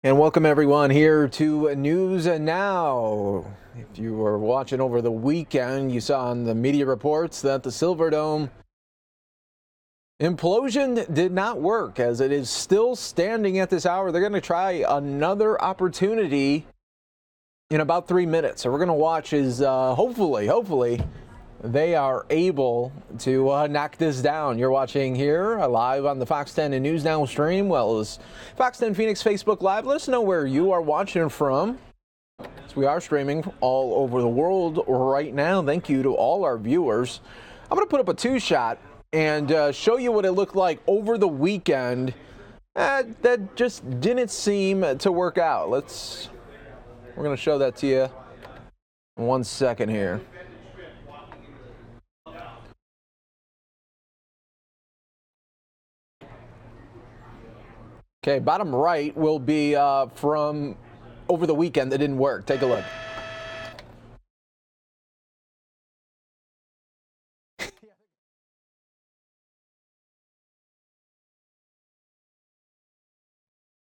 And welcome everyone here to News Now. If you were watching over the weekend, you saw on the media reports that the Silverdome implosion did not work, as it is still standing at this hour. They're going to try another opportunity in about 3 minutes. So we're going to watch as hopefully they are able to knock this down. You're watching here live on the Fox 10 and News Now stream, well as Fox 10 Phoenix Facebook Live. Let us know where you are watching from, as we are streaming all over the world right now. Thank you to all our viewers. I'm going to put up a two-shot and show you what it looked like over the weekend. That just didn't seem to work out. We're going to show that to you in 1 second here. Okay, bottom right will be from over the weekend that didn't work. Take a look.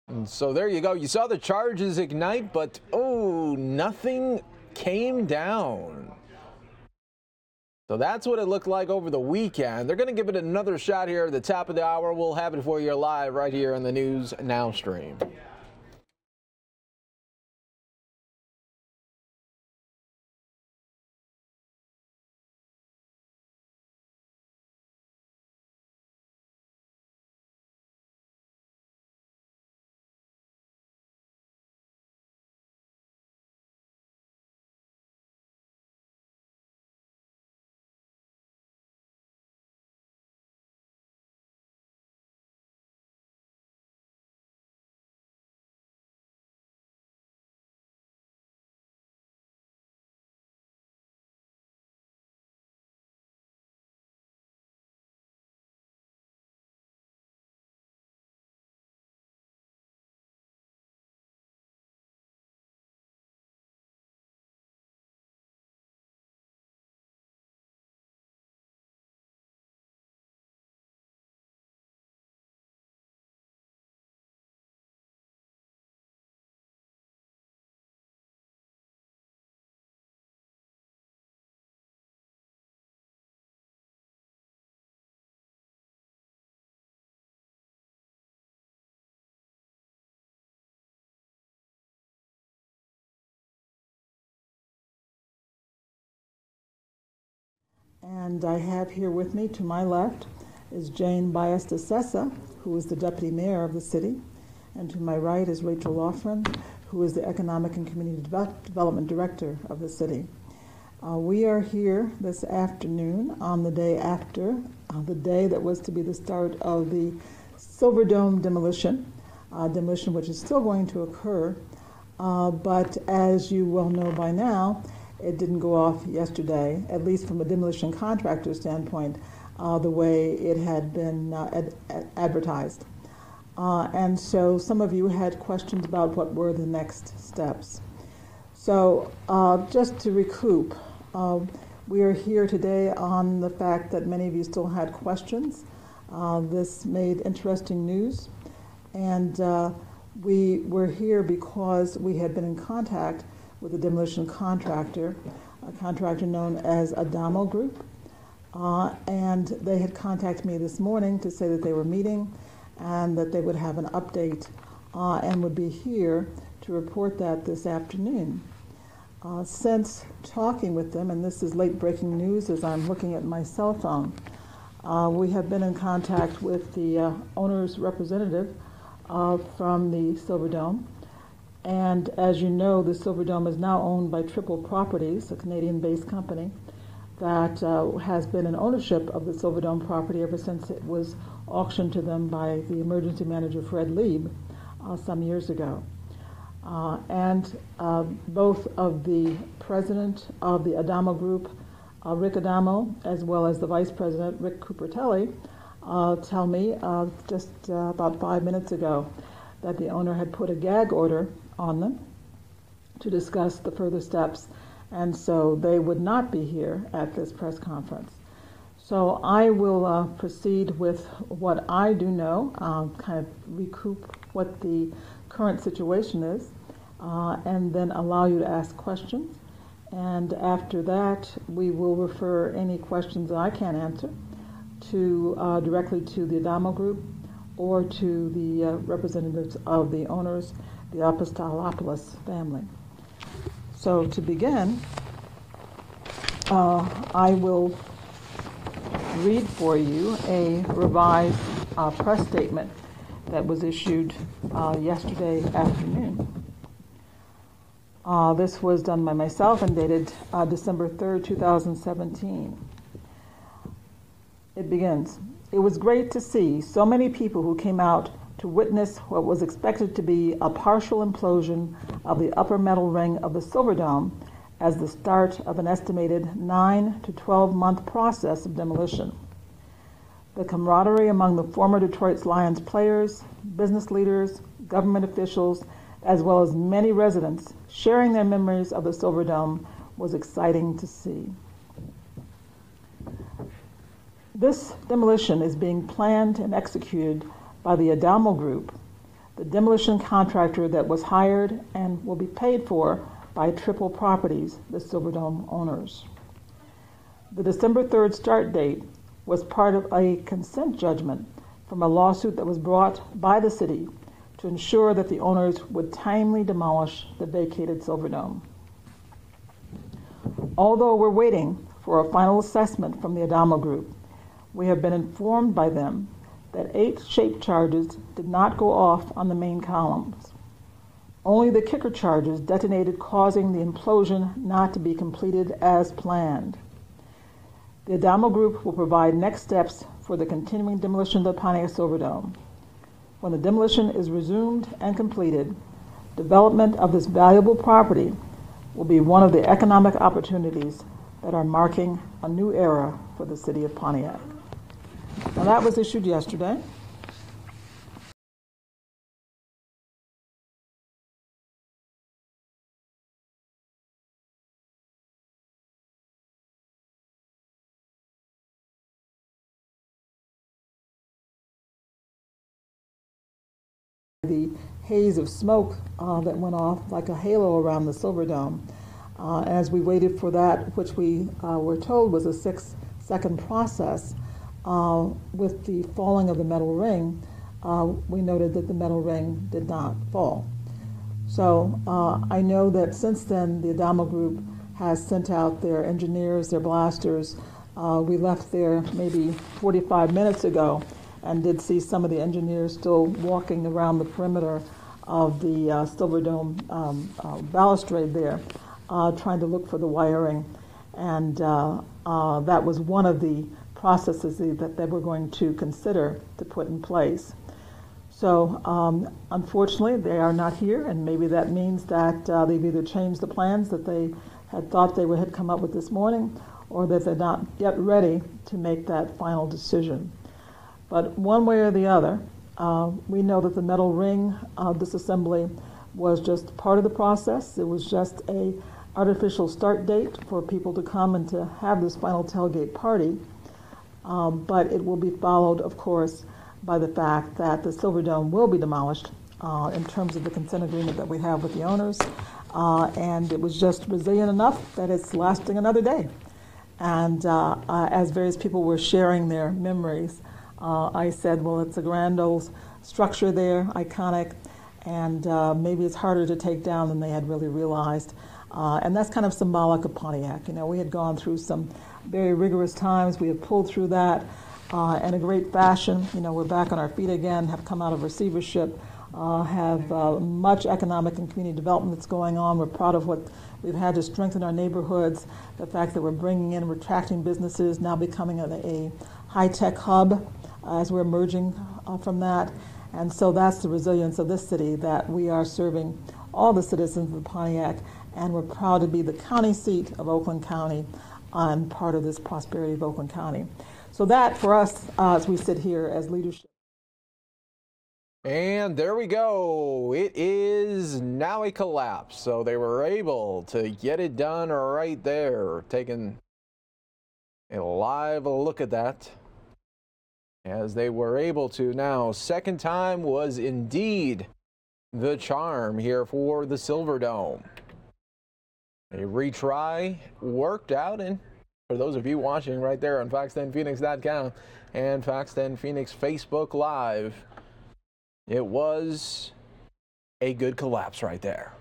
And so there you go. You saw the charges ignite, but nothing came down. So that's what it looked like over the weekend. They're going to give it another shot here at the top of the hour. We'll have it for you live right here on the News Now stream. And I have here with me, to my left, is Jane Baez-DeCessa, who is the Deputy Mayor of the city. And to my right is Rachel Loughran, who is the Economic and Community Development Director of the city. We are here this afternoon on the day after, the day that was to be the start of the Silverdome demolition which is still going to occur. But as you well know by now, it didn't go off yesterday, at least from a demolition contractor standpoint, the way it had been advertised. And so some of you had questions about what were the next steps. So just to recoup, we are here today on the fact that many of you still had questions. This made interesting news. And we were here because we had been in contact with a demolition contractor, a contractor known as Adamo Group. And they had contacted me this morning to say that they were meeting and that they would have an update and would be here to report that this afternoon. Since talking with them, and this is late breaking news as I'm looking at my cell phone, we have been in contact with the owner's representative from the Silverdome. And as you know, the Silverdome is now owned by Triple Properties, a Canadian-based company that has been in ownership of the Silverdome property ever since it was auctioned to them by the emergency manager, Fred Lieb, some years ago. And both of the president of the Adamo Group, Rick Adamo, as well as the vice president, Rick Cupertelli, tell me just about 5 minutes ago that the owner had put a gag order on them to discuss the further steps, and so they would not be here at this press conference. So I will proceed with what I do know, kind of recoup what the current situation is, and then allow you to ask questions. And after that, we will refer any questions that I can't answer to directly to the Adamo Group or to the representatives of the owners, the Apostolopoulos family. So to begin, I will read for you a revised press statement that was issued yesterday afternoon. This was done by myself and dated December 3rd, 2017. It begins, "It was great to see so many people who came out to witness what was expected to be a partial implosion of the upper metal ring of the Silverdome as the start of an estimated 9 to 12-month process of demolition. The camaraderie among the former Detroit Lions players, business leaders, government officials, as well as many residents sharing their memories of the Silverdome was exciting to see. This demolition is being planned and executed by the Adamo Group, the demolition contractor that was hired and will be paid for by Triple Properties, the Silverdome owners. The December 3rd start date was part of a consent judgment from a lawsuit that was brought by the city to ensure that the owners would timely demolish the vacated Silverdome. Although we're waiting for a final assessment from the Adamo Group, we have been informed by them that 8 shape charges did not go off on the main columns. Only the kicker charges detonated, causing the implosion not to be completed as planned. The Adamo Group will provide next steps for the continuing demolition of the Pontiac Silverdome. When the demolition is resumed and completed, development of this valuable property will be one of the economic opportunities that are marking a new era for the city of Pontiac." Now that was issued yesterday. The haze of smoke that went off like a halo around the Silverdome. As we waited for that, which we were told was a 6-second process, with the falling of the metal ring, we noted that the metal ring did not fall. So I know that since then the Adamo Group has sent out their engineers, their blasters. We left there maybe 45 minutes ago and did see some of the engineers still walking around the perimeter of the Silverdome balustrade there, trying to look for the wiring. And that was one of the processes that they were going to consider to put in place. So unfortunately, they are not here, and maybe that means that they've either changed the plans that they had thought they had come up with this morning, or that they're not yet ready to make that final decision. But one way or the other, we know that the metal ring disassembly was just part of the process. It was just a artificial start date for people to come and to have this final tailgate party. But it will be followed, of course, by the fact that the Silverdome will be demolished in terms of the consent agreement that we have with the owners. And it was just resilient enough that it's lasting another day. And as various people were sharing their memories, I said, well, it's a grand old structure there, iconic, and maybe it's harder to take down than they had really realized. And that's kind of symbolic of Pontiac. You know, we had gone through some very rigorous times. We have pulled through that in a great fashion. You know, we're back on our feet again, have come out of receivership, have much economic and community development that's going on. We're proud of what we've had to strengthen our neighborhoods, the fact that we're bringing in and attracting businesses, now becoming a high-tech hub as we're emerging from that. And so that's the resilience of this city, that we are serving all the citizens of Pontiac, and we're proud to be the county seat of Oakland County and part of this prosperity of Oakland County. So that, for us, as we sit here as leadership. And there we go. It is now a collapse. So they were able to get it done right there, taking a live look at that, as they were able to. Now, second time was indeed the charm here for the Silverdome. A retry worked out, and for those of you watching right there on fox10phoenix.com and Fox 10 Phoenix Facebook Live, it was a good collapse right there.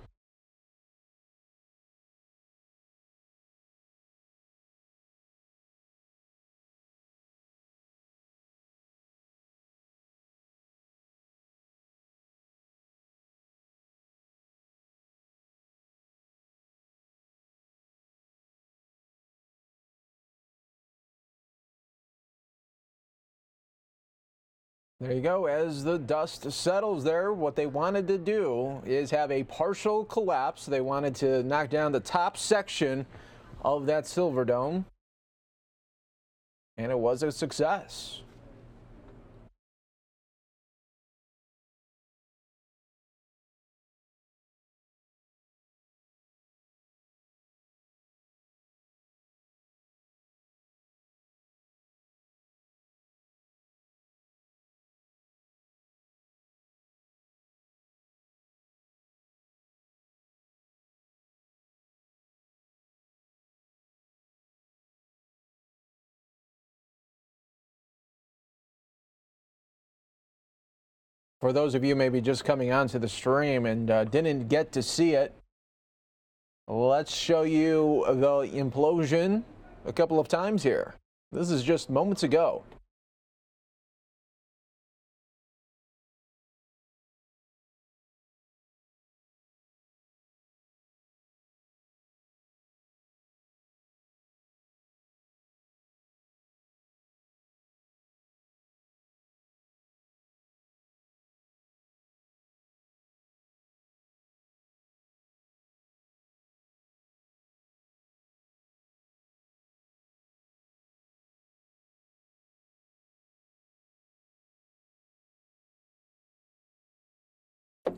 There you go. As the dust settles there, what they wanted to do is have a partial collapse. They wanted to knock down the top section of that Silverdome, and it was a success. For those of you maybe just coming onto the stream and didn't get to see it, let's show you the implosion a couple of times here. This is just moments ago.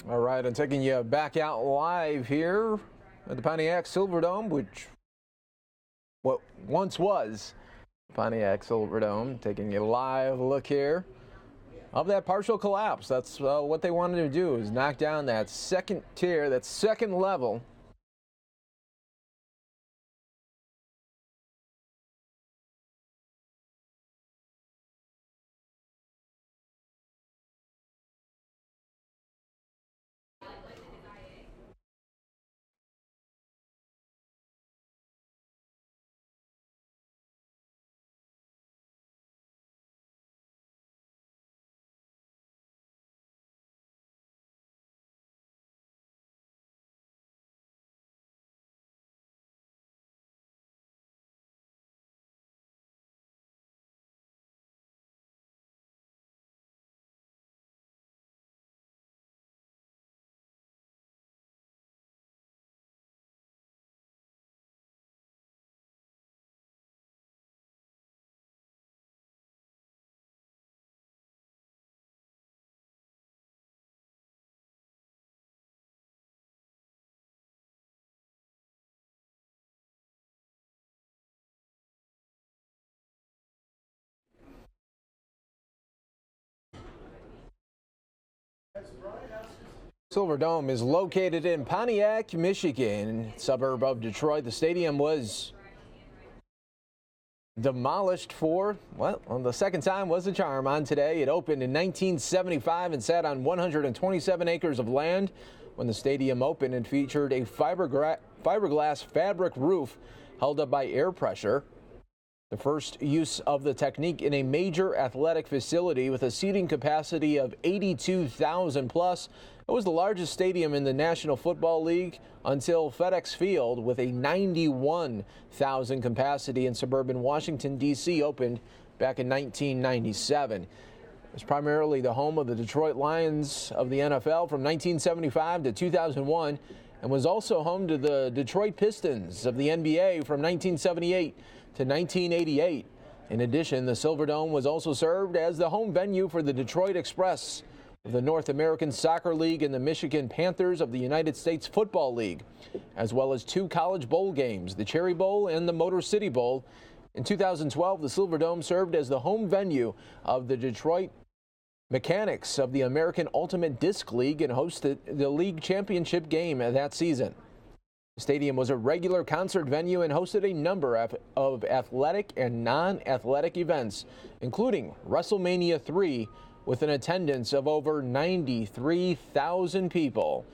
All right, I'm taking you back out live here at the Pontiac Silverdome, which what once was Pontiac Silverdome. Taking you a live look here of that partial collapse. That's what they wanted to do, is knock down that second tier, that second level. Silverdome is located in Pontiac, Michigan, suburb of Detroit. The stadium was demolished for, well, the second time was the charm on today. It opened in 1975 and sat on 127 acres of land. When the stadium opened, it featured a fiberglass fabric roof held up by air pressure. The first use of the technique in a major athletic facility with a seating capacity of 82,000 plus. It was the largest stadium in the National Football League until FedEx Field, with a 91,000 capacity in suburban Washington, D.C., opened back in 1997. It was primarily the home of the Detroit Lions of the NFL from 1975 to 2001, and was also home to the Detroit Pistons of the NBA from 1978 to 1988. In addition, the Silverdome was also served as the home venue for the Detroit Express of the North American Soccer League and the Michigan Panthers of the United States Football League, as well as two college bowl games, the Cherry Bowl and the Motor City Bowl. In 2012, the Silverdome served as the home venue of the Detroit mechanics of the American Ultimate Disc League and hosted the league championship game that season. The stadium was a regular concert venue and hosted a number of athletic and non-athletic events, including WrestleMania 3, with an attendance of over 93,000 people,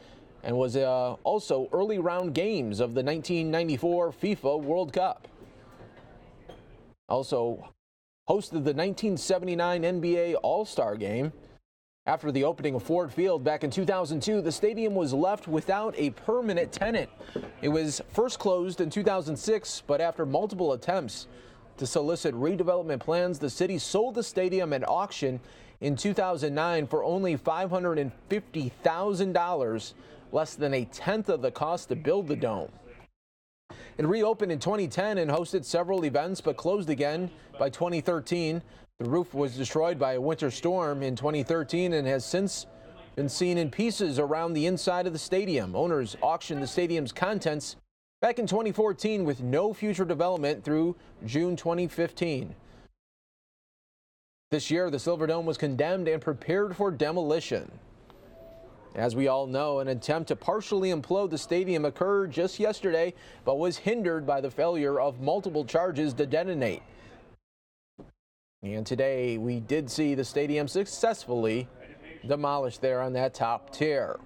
and was also early round games of the 1994 FIFA World Cup. Also hosted the 1979 NBA All-Star Game. After the opening of Ford Field back in 2002, the stadium was left without a permanent tenant. It was first closed in 2006, but after multiple attempts to solicit redevelopment plans, the city sold the stadium at auction in 2009 for only $550,000, less than a tenth of the cost to build the dome. It reopened in 2010 and hosted several events, but closed again by 2013. The roof was destroyed by a winter storm in 2013 and has since been seen in pieces around the inside of the stadium. Owners auctioned the stadium's contents back in 2014 with no future development through June 2015. This year, the Silverdome was condemned and prepared for demolition. As we all know, an attempt to partially implode the stadium occurred just yesterday, but was hindered by the failure of multiple charges to detonate. And today, we did see the stadium successfully demolished there on that top tier.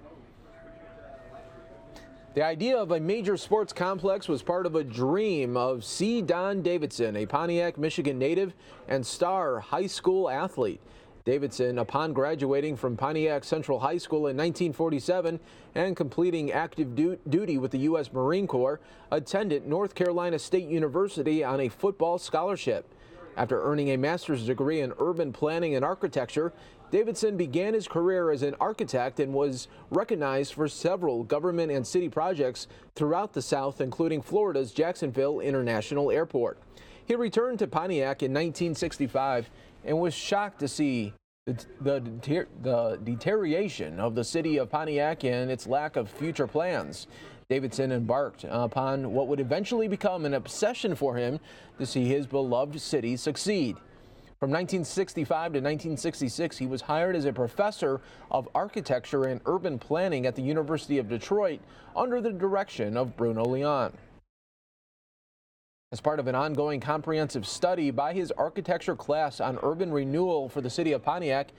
The idea of a major sports complex was part of a dream of C. Don Davidson, a Pontiac, Michigan native and star high school athlete. Davidson, upon graduating from Pontiac Central High School in 1947 and completing active duty with the U.S. Marine Corps, attended North Carolina State University on a football scholarship. After earning a master's degree in urban planning and architecture, Davidson began his career as an architect and was recognized for several government and city projects throughout the South, including Florida's Jacksonville International Airport. He returned to Pontiac in 1965 and was shocked to see the deterioration of the city of Pontiac and its lack of future plans. Davidson embarked upon what would eventually become an obsession for him to see his beloved city succeed. From 1965 to 1966, he was hired as a professor of architecture and urban planning at the University of Detroit under the direction of Bruno Leon. As part of an ongoing comprehensive study by his architecture class on urban renewal for the city of Pontiac,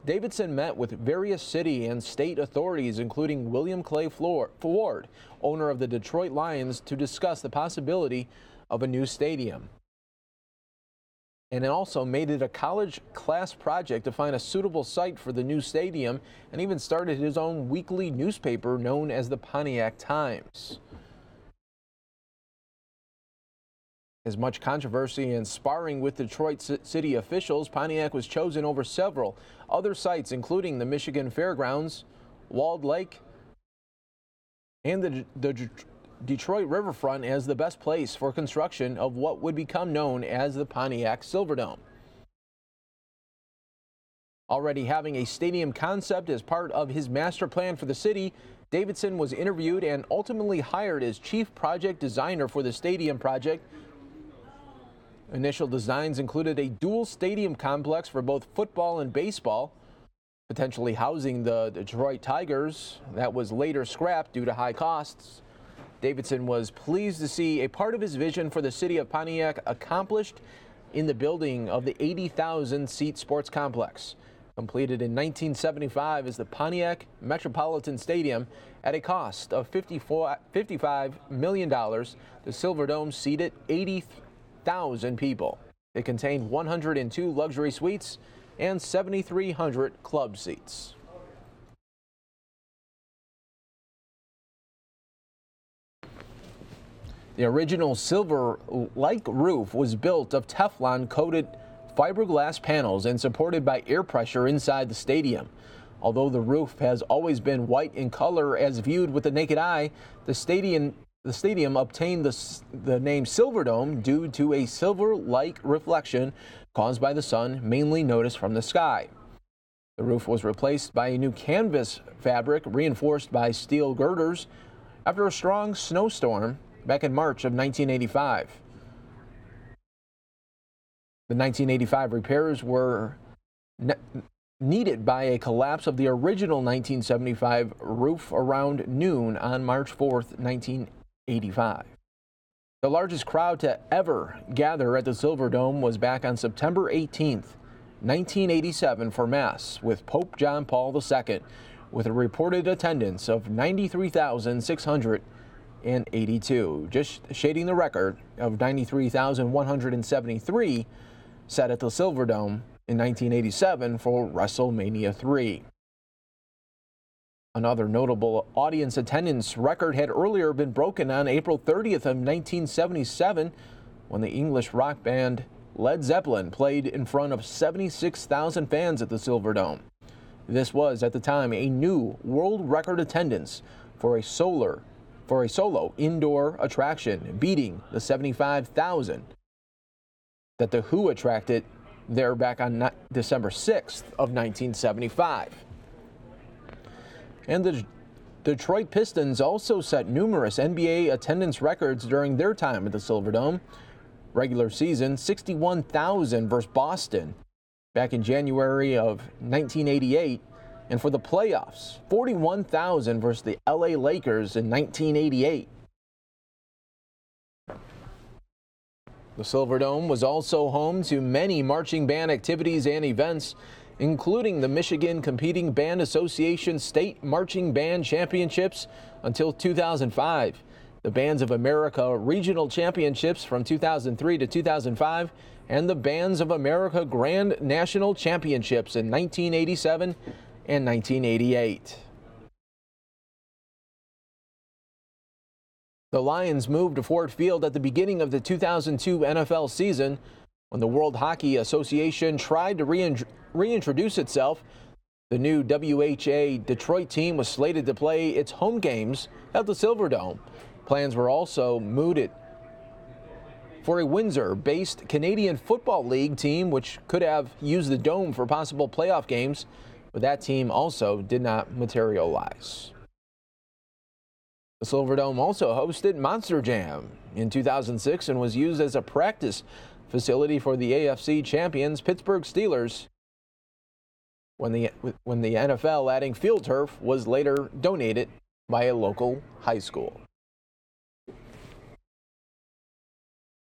Davidson met with various city and state authorities, including William Clay Ford, owner of the Detroit Lions, to discuss the possibility of a new stadium. And it also made it a college class project to find a suitable site for the new stadium, and even started his own weekly newspaper known as the Pontiac Times. As much controversy and sparring with Detroit city officials, Pontiac was chosen over several other sites, including the Michigan Fairgrounds, Walled Lake, and the Detroit riverfront as the best place for construction of what would become known as the Pontiac Silverdome. Already having a stadium concept as part of his master plan for the city, Davidson was interviewed and ultimately hired as chief project designer for the stadium project. Initial designs included a dual stadium complex for both football and baseball, potentially housing the Detroit Tigers. That was later scrapped due to high costs. Davidson was pleased to see a part of his vision for the city of Pontiac accomplished in the building of the 80,000-seat sports complex. Completed in 1975 as the Pontiac Metropolitan Stadium at a cost of $55 million, the Silverdome seated 80,000 people. It contained 102 luxury suites and 7,300 club seats. The original silver-like roof was built of Teflon-coated fiberglass panels and supported by air pressure inside the stadium. Although the roof has always been white in color as viewed with the naked eye, the stadium obtained the name Silverdome due to a silver-like reflection caused by the sun, mainly noticed from the sky. The roof was replaced by a new canvas fabric reinforced by steel girders after a strong snowstorm back in March of 1985. The 1985 repairs were needed by a collapse of the original 1975 roof around noon on March 4th, 1985. The largest crowd to ever gather at the Silverdome was back on September 18th, 1987 for Mass with Pope John Paul II, with a reported attendance of 93,682, just shading the record of 93,173 set at the Silverdome in 1987 for WrestleMania 3. Another notable audience attendance record had earlier been broken on April 30th of 1977 when the English rock band Led Zeppelin played in front of 76,000 fans at the Silverdome. This was, at the time, a new world record attendance for a solo indoor attraction, beating the 75,000 that The Who attracted there back on December 6th of 1975. And the Detroit Pistons also set numerous NBA attendance records during their time at the Silverdome. Regular season, 61,000 versus Boston back in January of 1988. And for the playoffs, 41,000 versus the LA Lakers in 1988. The Silverdome was also home to many marching band activities and events, including the Michigan Competing Band Association State Marching Band Championships until 2005, the Bands of America Regional Championships from 2003 to 2005, and the Bands of America Grand National Championships in 1987 and 1988. The Lions moved to Ford Field at the beginning of the 2002 NFL season when the World Hockey Association tried to reintroduce itself. The new WHA Detroit team was slated to play its home games at the Silverdome. Plans were also mooted for a Windsor-based Canadian Football League team, which could have used the dome for possible playoff games, but that team also did not materialize. The Silverdome also hosted Monster Jam in 2006 and was used as a practice facility for the AFC champions Pittsburgh Steelers when the NFL adding field turf was later donated by a local high school.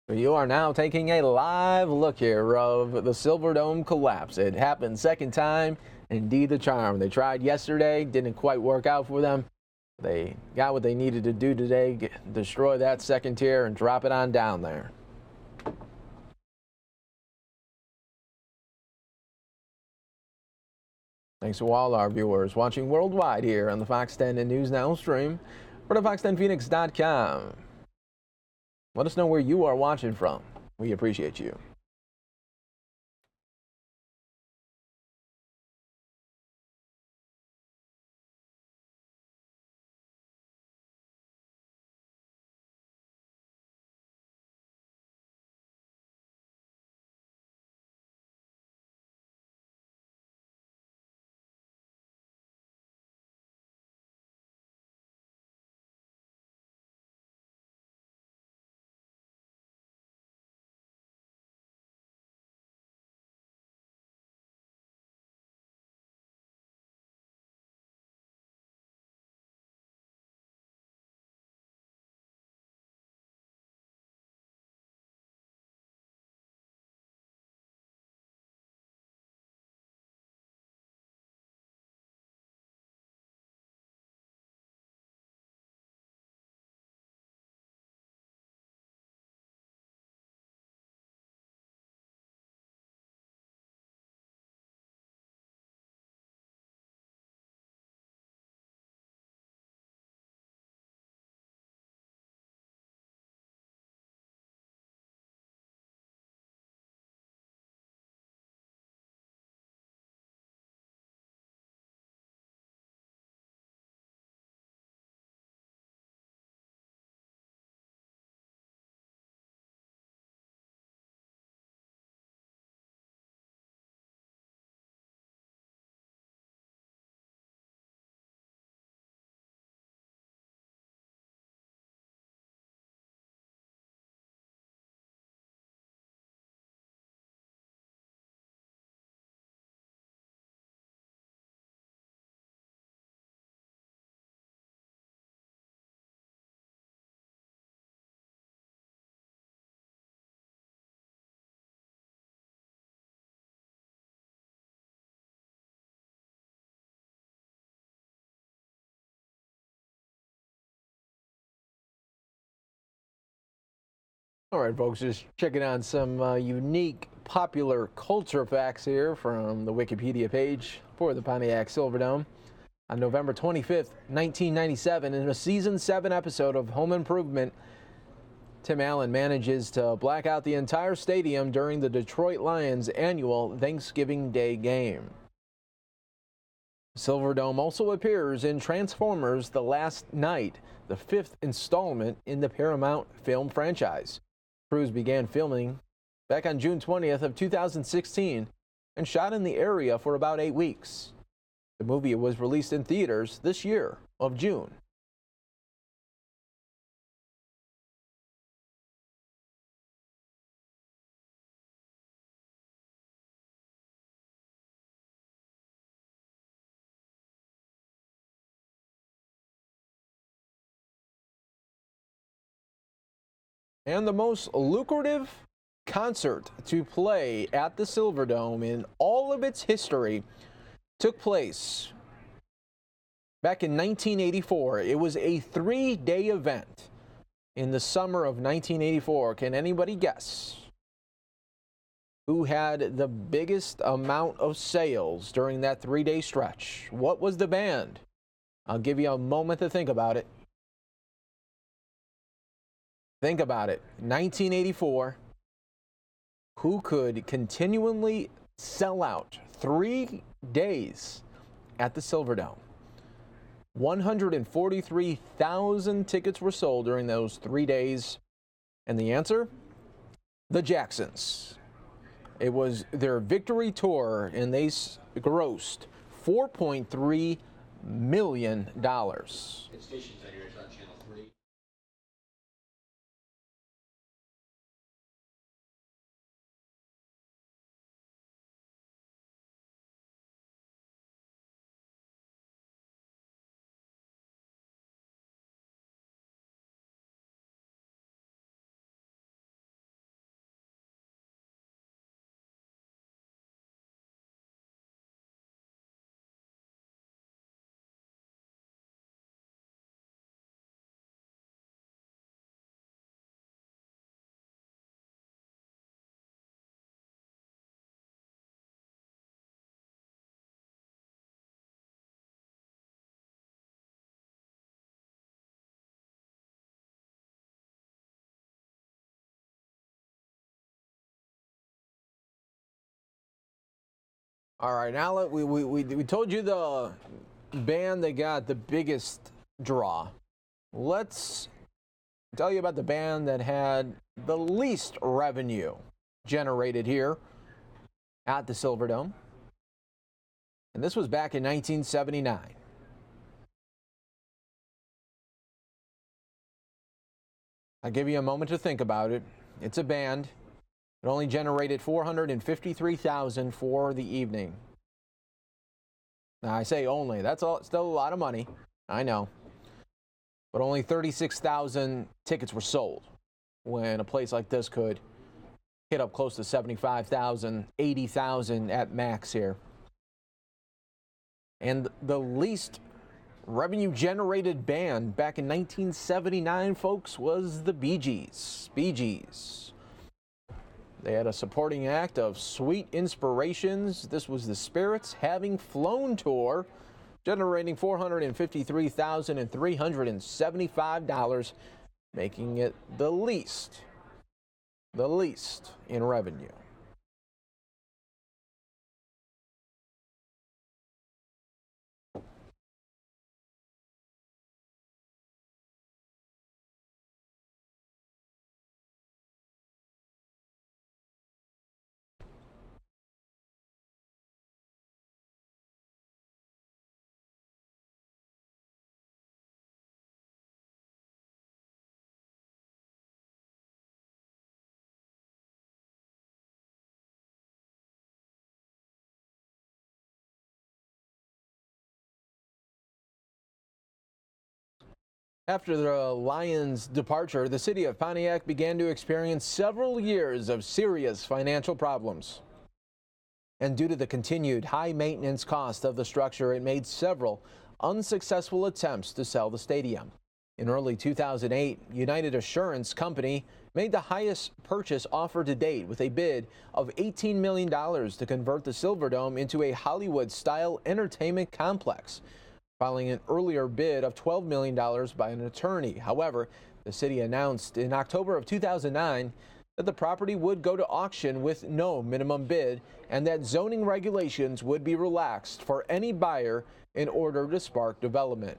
So you are now taking a live look here of the Silverdome collapse. It happened second time, indeed the charm. They tried yesterday, didn't quite work out for them. They got what they needed to do today, destroy that second tier and drop it on down there. Thanks to all our viewers watching worldwide here on the Fox 10 and News Now stream or the fox10phoenix.com. Let us know where you are watching from. We appreciate you. All right, folks, just checking on some unique popular culture facts here from the Wikipedia page for the Pontiac Silverdome. On November 25th, 1997, in a season 7 episode of Home Improvement, Tim Allen manages to black out the entire stadium during the Detroit Lions' annual Thanksgiving Day game. Silverdome also appears in Transformers: The Last Night, the 5th installment in the Paramount film franchise. Crews began filming back on June 20th of 2016 and shot in the area for about 8 weeks. The movie was released in theaters this year of June. And the most lucrative concert to play at the Silverdome in all of its history took place back in 1984. It was a 3-day event in the summer of 1984. Can anybody guess who had the biggest amount of sales during that 3-day stretch? What was the band? I'll give you a moment to think about it. Think about it. 1984. Who could continually sell out 3 days at the Silverdome? 143,000 tickets were sold during those 3 days. And the answer? The Jacksons. It was their victory tour, and they grossed $4.3 million. It's station center. It's on channel 3. All right, now we told you the band that got the biggest draw. Let's tell you about the band that had the least revenue generated here at the Silverdome. And this was back in 1979. I'll give you a moment to think about it. It's a band. It only generated $453,000 for the evening. Now, I say only. That's still a lot of money. I know. But only 36,000 tickets were sold when a place like this could hit up close to 75,000, 80,000 at max here. And the least revenue generated band back in 1979, folks, was the Bee Gees. Bee Gees. They had a supporting act of Sweet Inspirations. This was the Spirits Having Flown tour, generating $453,375, making it the least in revenue. After the Lions' departure, the city of Pontiac began to experience several years of serious financial problems. And due to the continued high maintenance cost of the structure, it made several unsuccessful attempts to sell the stadium. In early 2008, United Assurance Company made the highest purchase offer to date with a bid of $18 million to convert the Silverdome into a Hollywood-style entertainment complex, following an earlier bid of $12 million by an attorney. However, the city announced in October of 2009 that the property would go to auction with no minimum bid and that zoning regulations would be relaxed for any buyer in order to spark development.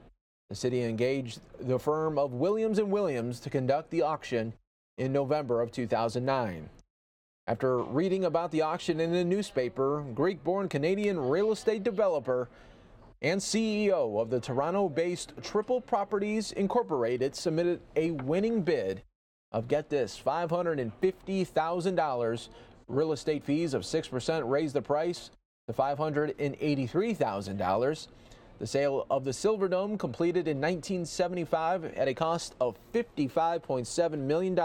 The city engaged the firm of Williams & Williams to conduct the auction in November of 2009. After reading about the auction in a newspaper, Greek-born Canadian real estate developer and CEO of the Toronto-based Triple Properties Incorporated submitted a winning bid of, get this, $550,000. Real estate fees of 6% raised the price to $583,000. The sale of the Silverdome, completed in 1975 at a cost of $55.7 million,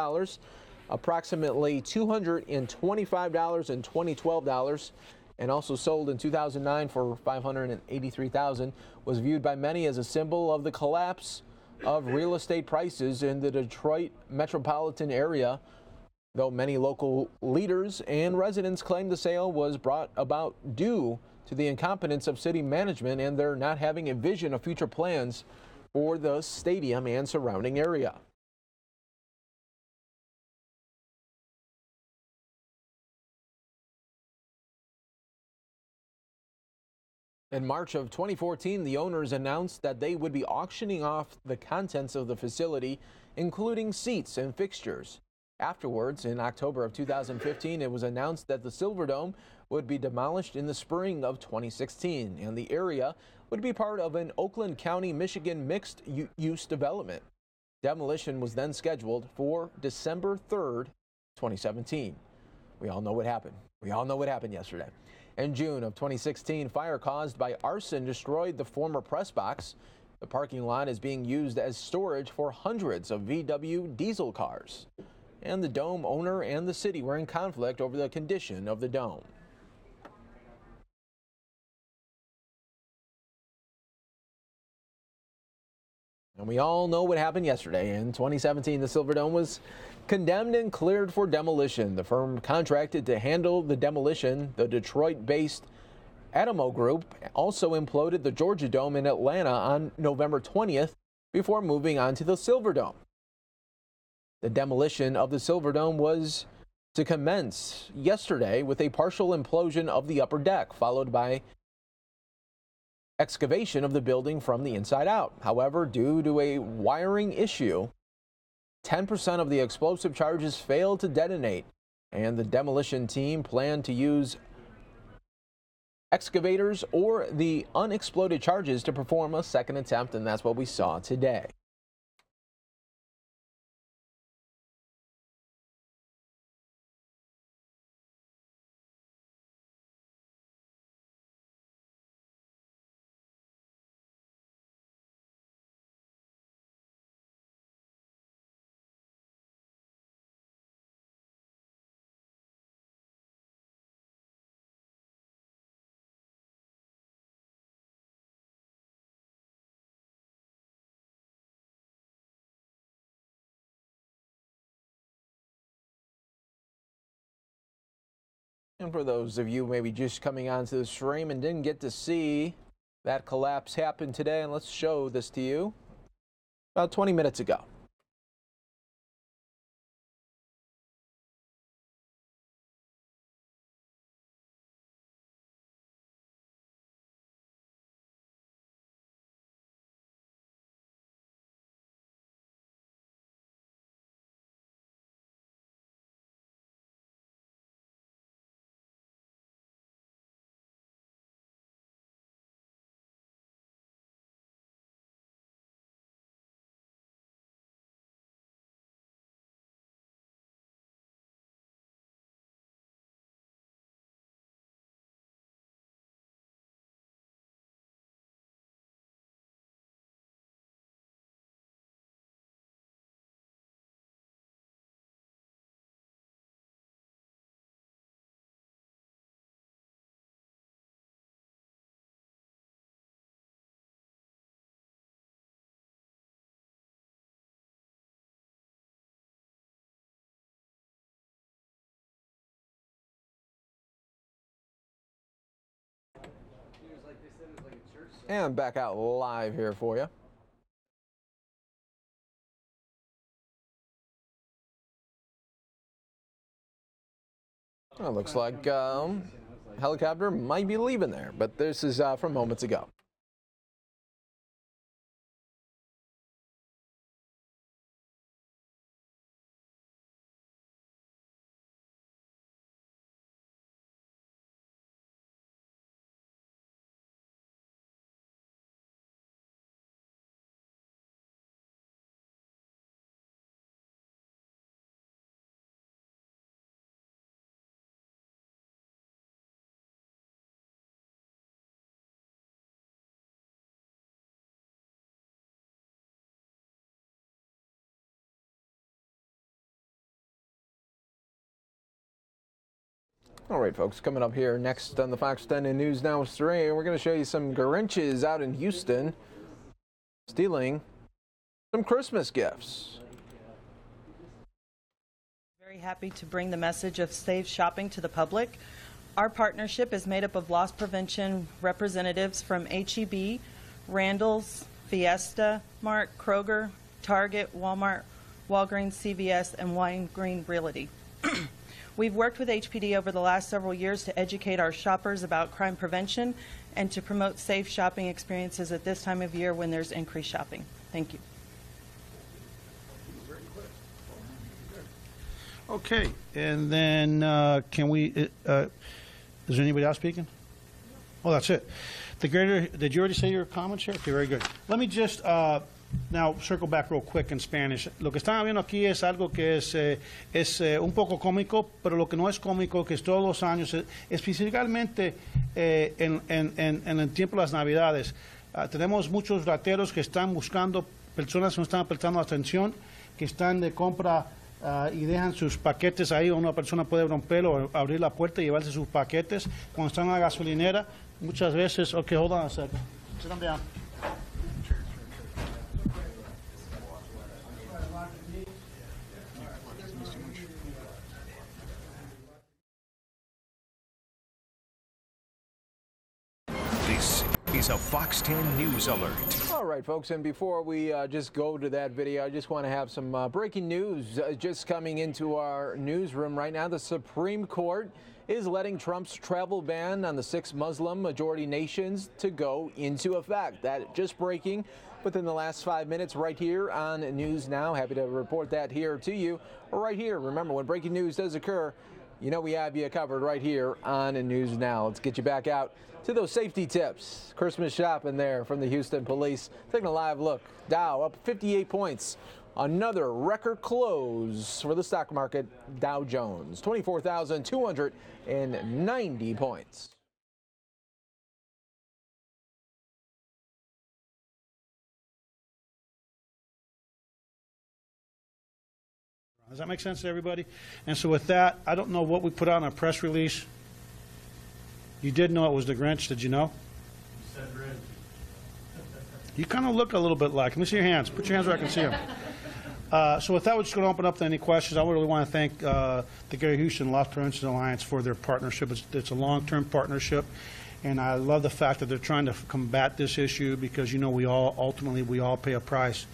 approximately $225 in 2012 dollars, and also sold in 2009 for $583,000, was viewed by many as a symbol of the collapse of real estate prices in the Detroit metropolitan area, though many local leaders and residents claim the sale was brought about due to the incompetence of city management and their not having a vision of future plans for the stadium and surrounding area. In March of 2014, the owners announced that they would be auctioning off the contents of the facility, including seats and fixtures. Afterwards, in October of 2015, it was announced that the Silverdome would be demolished in the spring of 2016, and the area would be part of an Oakland County, Michigan mixed-use development. Demolition was then scheduled for December 3rd, 2017. We all know what happened. We all know what happened yesterday. In June of 2016, fire caused by arson destroyed the former press box. The parking lot is being used as storage for hundreds of VW diesel cars. And the dome owner and the city were in conflict over the condition of the dome. And we all know what happened yesterday. In 2017, the Silverdome was condemned and cleared for demolition. The firm contracted to handle the demolition, the Detroit-based Adamo Group, also imploded the Georgia Dome in Atlanta on November 20th before moving on to the Silverdome. The demolition of the Silverdome was to commence yesterday with a partial implosion of the upper deck, followed by excavation of the building from the inside out. However, due to a wiring issue, 10% of the explosive charges failed to detonate, and the demolition team planned to use excavators or the unexploded charges to perform a second attempt, and that's what we saw today. And for those of you maybe just coming onto the stream and didn't get to see that collapse happen today, and let's show this to you about 20 minutes ago. And back out live here for you. Well, it looks like helicopter might be leaving there, but this is from moments ago. All right, folks, coming up here next on the Fox 10 and News Now 3, we're going to show you some Grinches out in Houston stealing some Christmas gifts. Very happy to bring the message of safe shopping to the public. Our partnership is made up of loss prevention representatives from H-E-B, Randall's, Fiesta Mart, Kroger, Target, Walmart, Walgreens, CVS, and Wingreen Realty. We've worked with HPD over the last several years to educate our shoppers about crime prevention and to promote safe shopping experiences at this time of year when there's increased shopping. Thank you. Okay, and then can we, is there anybody else speaking? Oh, that's it. The greater, did you already say your comments here? Okay, very good. Let me just now circle back real quick in Spanish. Lo que están viendo aquí es algo que es un poco cómico, pero lo que no es cómico, que es todos los años, específicamente en el tiempo de las Navidades, tenemos muchos rateros que están buscando personas que no están prestando atención, que están de compra y dejan sus paquetes ahí, o una persona puede romperlo o abrir la puerta y llevarse sus paquetes. Cuando están en la gasolinera, muchas veces, okay, hold on a second. Sit them down. This is a Fox 10 News Alert. All right, folks, and before we just go to that video, I just want to have some breaking news just coming into our newsroom right now. The Supreme Court is letting Trump's travel ban on the 6 Muslim-majority nations to go into effect. That just breaking within the last 5 minutes right here on News Now. Happy to report that here to you right here. Remember, when breaking news does occur, you know we have you covered right here on News Now. Let's get you back out to those safety tips. Christmas shopping there from the Houston Police. Taking a live look. Dow up 58 points. Another record close for the stock market. Dow Jones, 24,290 points. Does that make sense to everybody? And so with that, I don't know what we put out in our press release. You did know it was the Grinch, did you know? You said Grinch. You kind of look a little bit like. Let me see your hands. Put your hands where I can see them. So with that, we're just going to open up to any questions. I really want to thank the Gary Houston Loss Prevention Alliance for their partnership. It's a long-term partnership, and I love the fact that they're trying to combat this issue because, you know, we all pay a price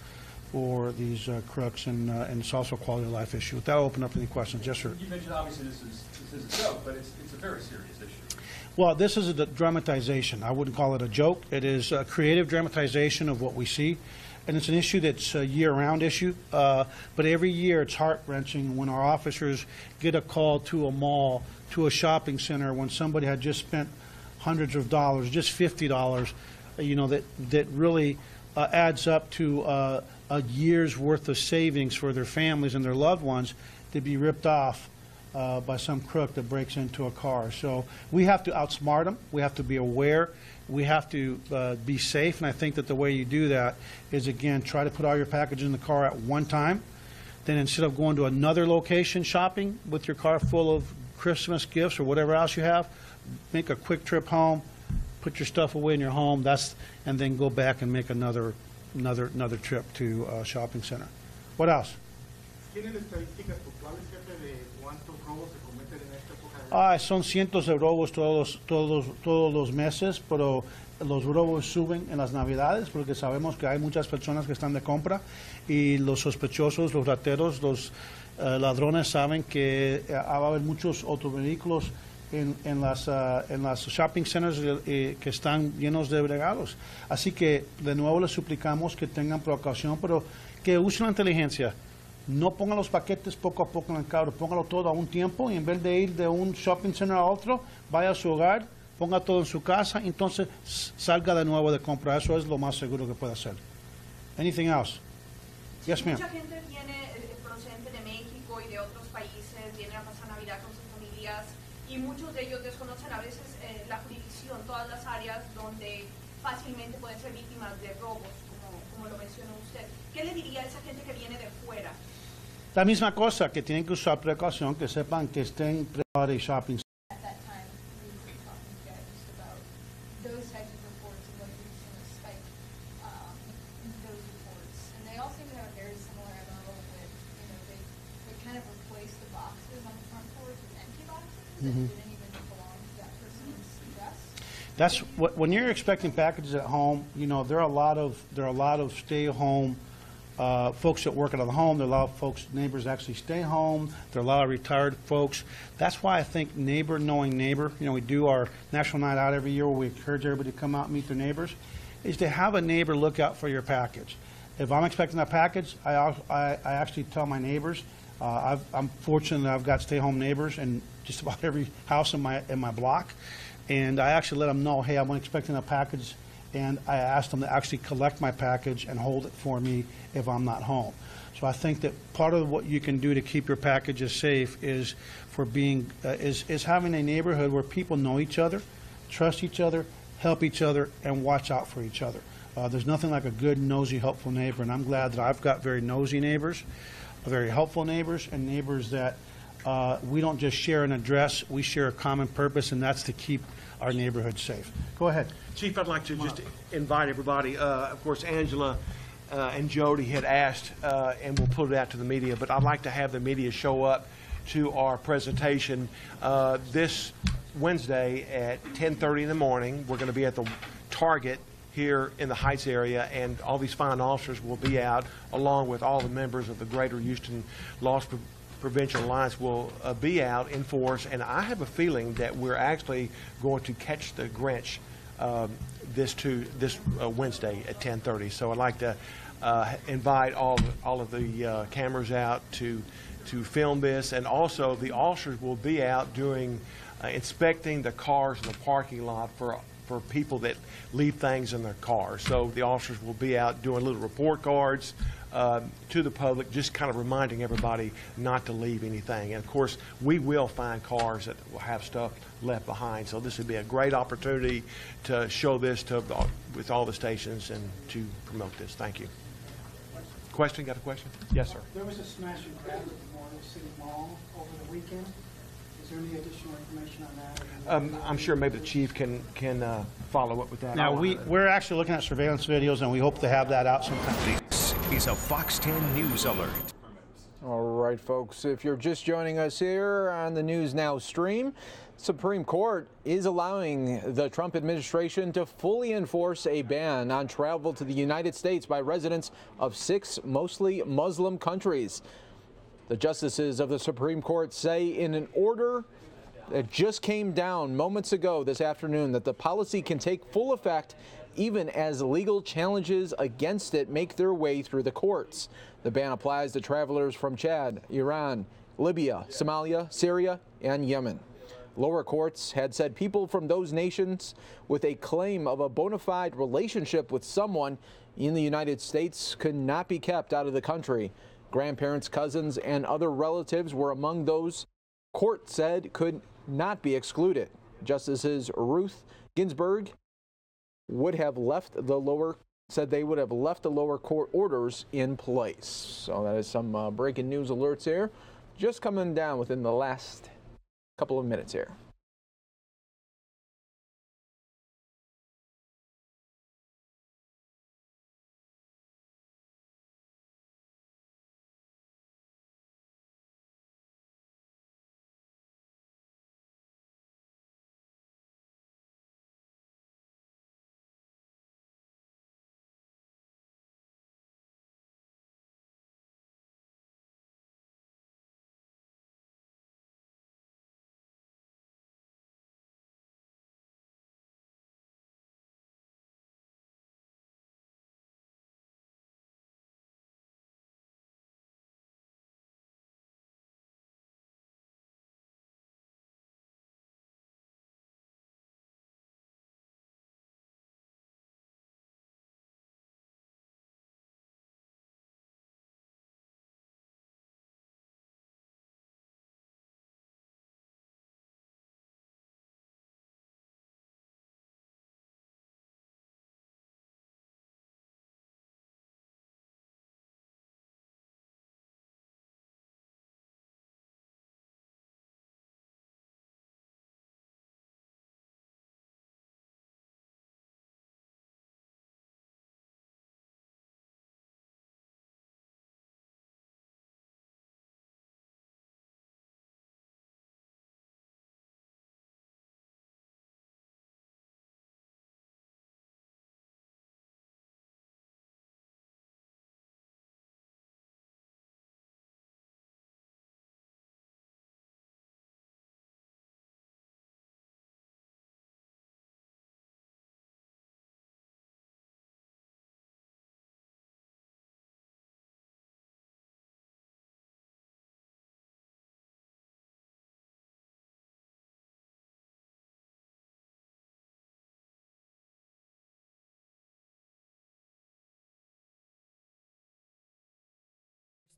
for these crooks, and it's also a quality of life issue. With that, I'll open up to any questions. Yes, sir. You mentioned obviously this is a joke, but it's a very serious issue. Well, this is a dramatization. I wouldn't call it a joke. It is a creative dramatization of what we see. And it's an issue that's a year-round issue. But every year it's heart-wrenching when our officers get a call to a mall, to a shopping center, when somebody had just spent hundreds of dollars, just $50, you know, that really adds up to a year's worth of savings for their families and their loved ones to be ripped off by some crook that breaks into a car. So we have to outsmart them. We have to be aware. We have to be safe. And I think that the way you do that is, again, try to put all your packages in the car at one time. Then instead of going to another location shopping with your car full of Christmas gifts or whatever else you have, make a quick trip home, put your stuff away in your home, and then go back and make another trip to a shopping center. What else? Son cientos de robos todos los meses, pero los robos suben en las Navidades porque sabemos que hay muchas personas que están de compra y los sospechosos, los rateros, los ladrones saben que va a haber muchos otros vehículos en las shopping centers que están llenos de regalos. Así que de nuevo les suplicamos que tengan precaución, pero que usen la inteligencia. No pongan los paquetes poco a poco en el carro, póngalo todo a un tiempo y en vez de ir de un shopping center a otro, vaya a su hogar, ponga todo en su casa, entonces salga de nuevo de compra. Eso es lo más seguro que puede hacer. Anything else? Yes, ma'am. Mucha gente viene procedente de México y de otros países, viene a pasar Navidad con sus familias y muchos de ellos desconocen a veces la jurisdicción, todas las áreas donde fácilmente pueden ser víctimas de robos, como lo mencionó usted. ¿Qué le diría a esa gente que viene de fuera? La misma cosa, que tienen que usar precaución, que sepan que estén preparados de shopping. At that time, we were talking to guys about those types of reports and what you're seeing a spike in those reports. And they all seem to have a very similar MO with, they kind of replace the boxes on the front porch with empty boxes that didn't even belong to that person's dress. That's when you're expecting packages at home. There are a lot of stay-at-home folks that work out of the home. There are a lot of folks, neighbors actually stay home. There are a lot of retired folks. That's why I think neighbor knowing neighbor. We do our National Night Out every year where we encourage everybody to come out and meet their neighbors. Is to have a neighbor look out for your package. If I'm expecting a package, I actually tell my neighbors. I'm fortunate that I've got stay-home neighbors in just about every house in my block. And I actually let them know, hey, I'm expecting a package, and I ask them to actually collect my package and hold it for me if I'm not home. So I think that part of what you can do to keep your packages safe is is having a neighborhood where people know each other, trust each other, help each other, and watch out for each other. There's nothing like a good, nosy, helpful neighbor, and I'm glad that I've got very nosy neighbors, very helpful neighbors, and neighbors that we don't just share an address, we share a common purpose, and that's to keep our neighborhood safe. Go ahead. Chief, I'd like to just invite everybody. Of course, Angela and Jody had asked, and we'll put it out to the media, but I'd like to have the media show up to our presentation this Wednesday at 10:30 in the morning. We're going to be at the Target here in the Heights area, and all these fine officers will be out, along with all the members of the Greater Houston Loss Prevention Alliance will be out in force, and I have a feeling that we're actually going to catch the Grinch this Wednesday at 10:30. So I'd like to invite all of the cameras out to film this, and also the officers will be out doing inspecting the cars in the parking lot for people that leave things in their cars. So the officers will be out doing little report cards to the public, just kind of reminding everybody not to leave anything. And of course, we will find cars that will have stuff left behind. So this would be a great opportunity to show this with all the stations and to promote this. Thank you. Question? Got a question? Yes, sir. There was a smash and grab at the Memorial City Mall over the weekend. Is there any additional information on that? I'm sure maybe the chief can follow up with that. Now, we're actually looking at surveillance videos, and we hope to have that out sometime. This is a Fox 10 News Alert. All right, folks, if you're just joining us here on the News Now stream, Supreme Court is allowing the Trump administration to fully enforce a ban on travel to the United States by residents of 6 mostly Muslim countries. The justices of the Supreme Court say in an order that just came down moments ago this afternoon that the policy can take full effect even as legal challenges against it make their way through the courts. The ban applies to travelers from Chad, Iran, Libya, Somalia, Syria, and Yemen. Lower courts had said people from those nations with a claim of a bona fide relationship with someone in the United States could not be kept out of the country. Grandparents, cousins, and other relatives were among those court said could not be excluded. Justices Ruth Ginsburg would have left the lower court orders in place. So that is some breaking news alerts here, just coming down within the last couple of minutes here.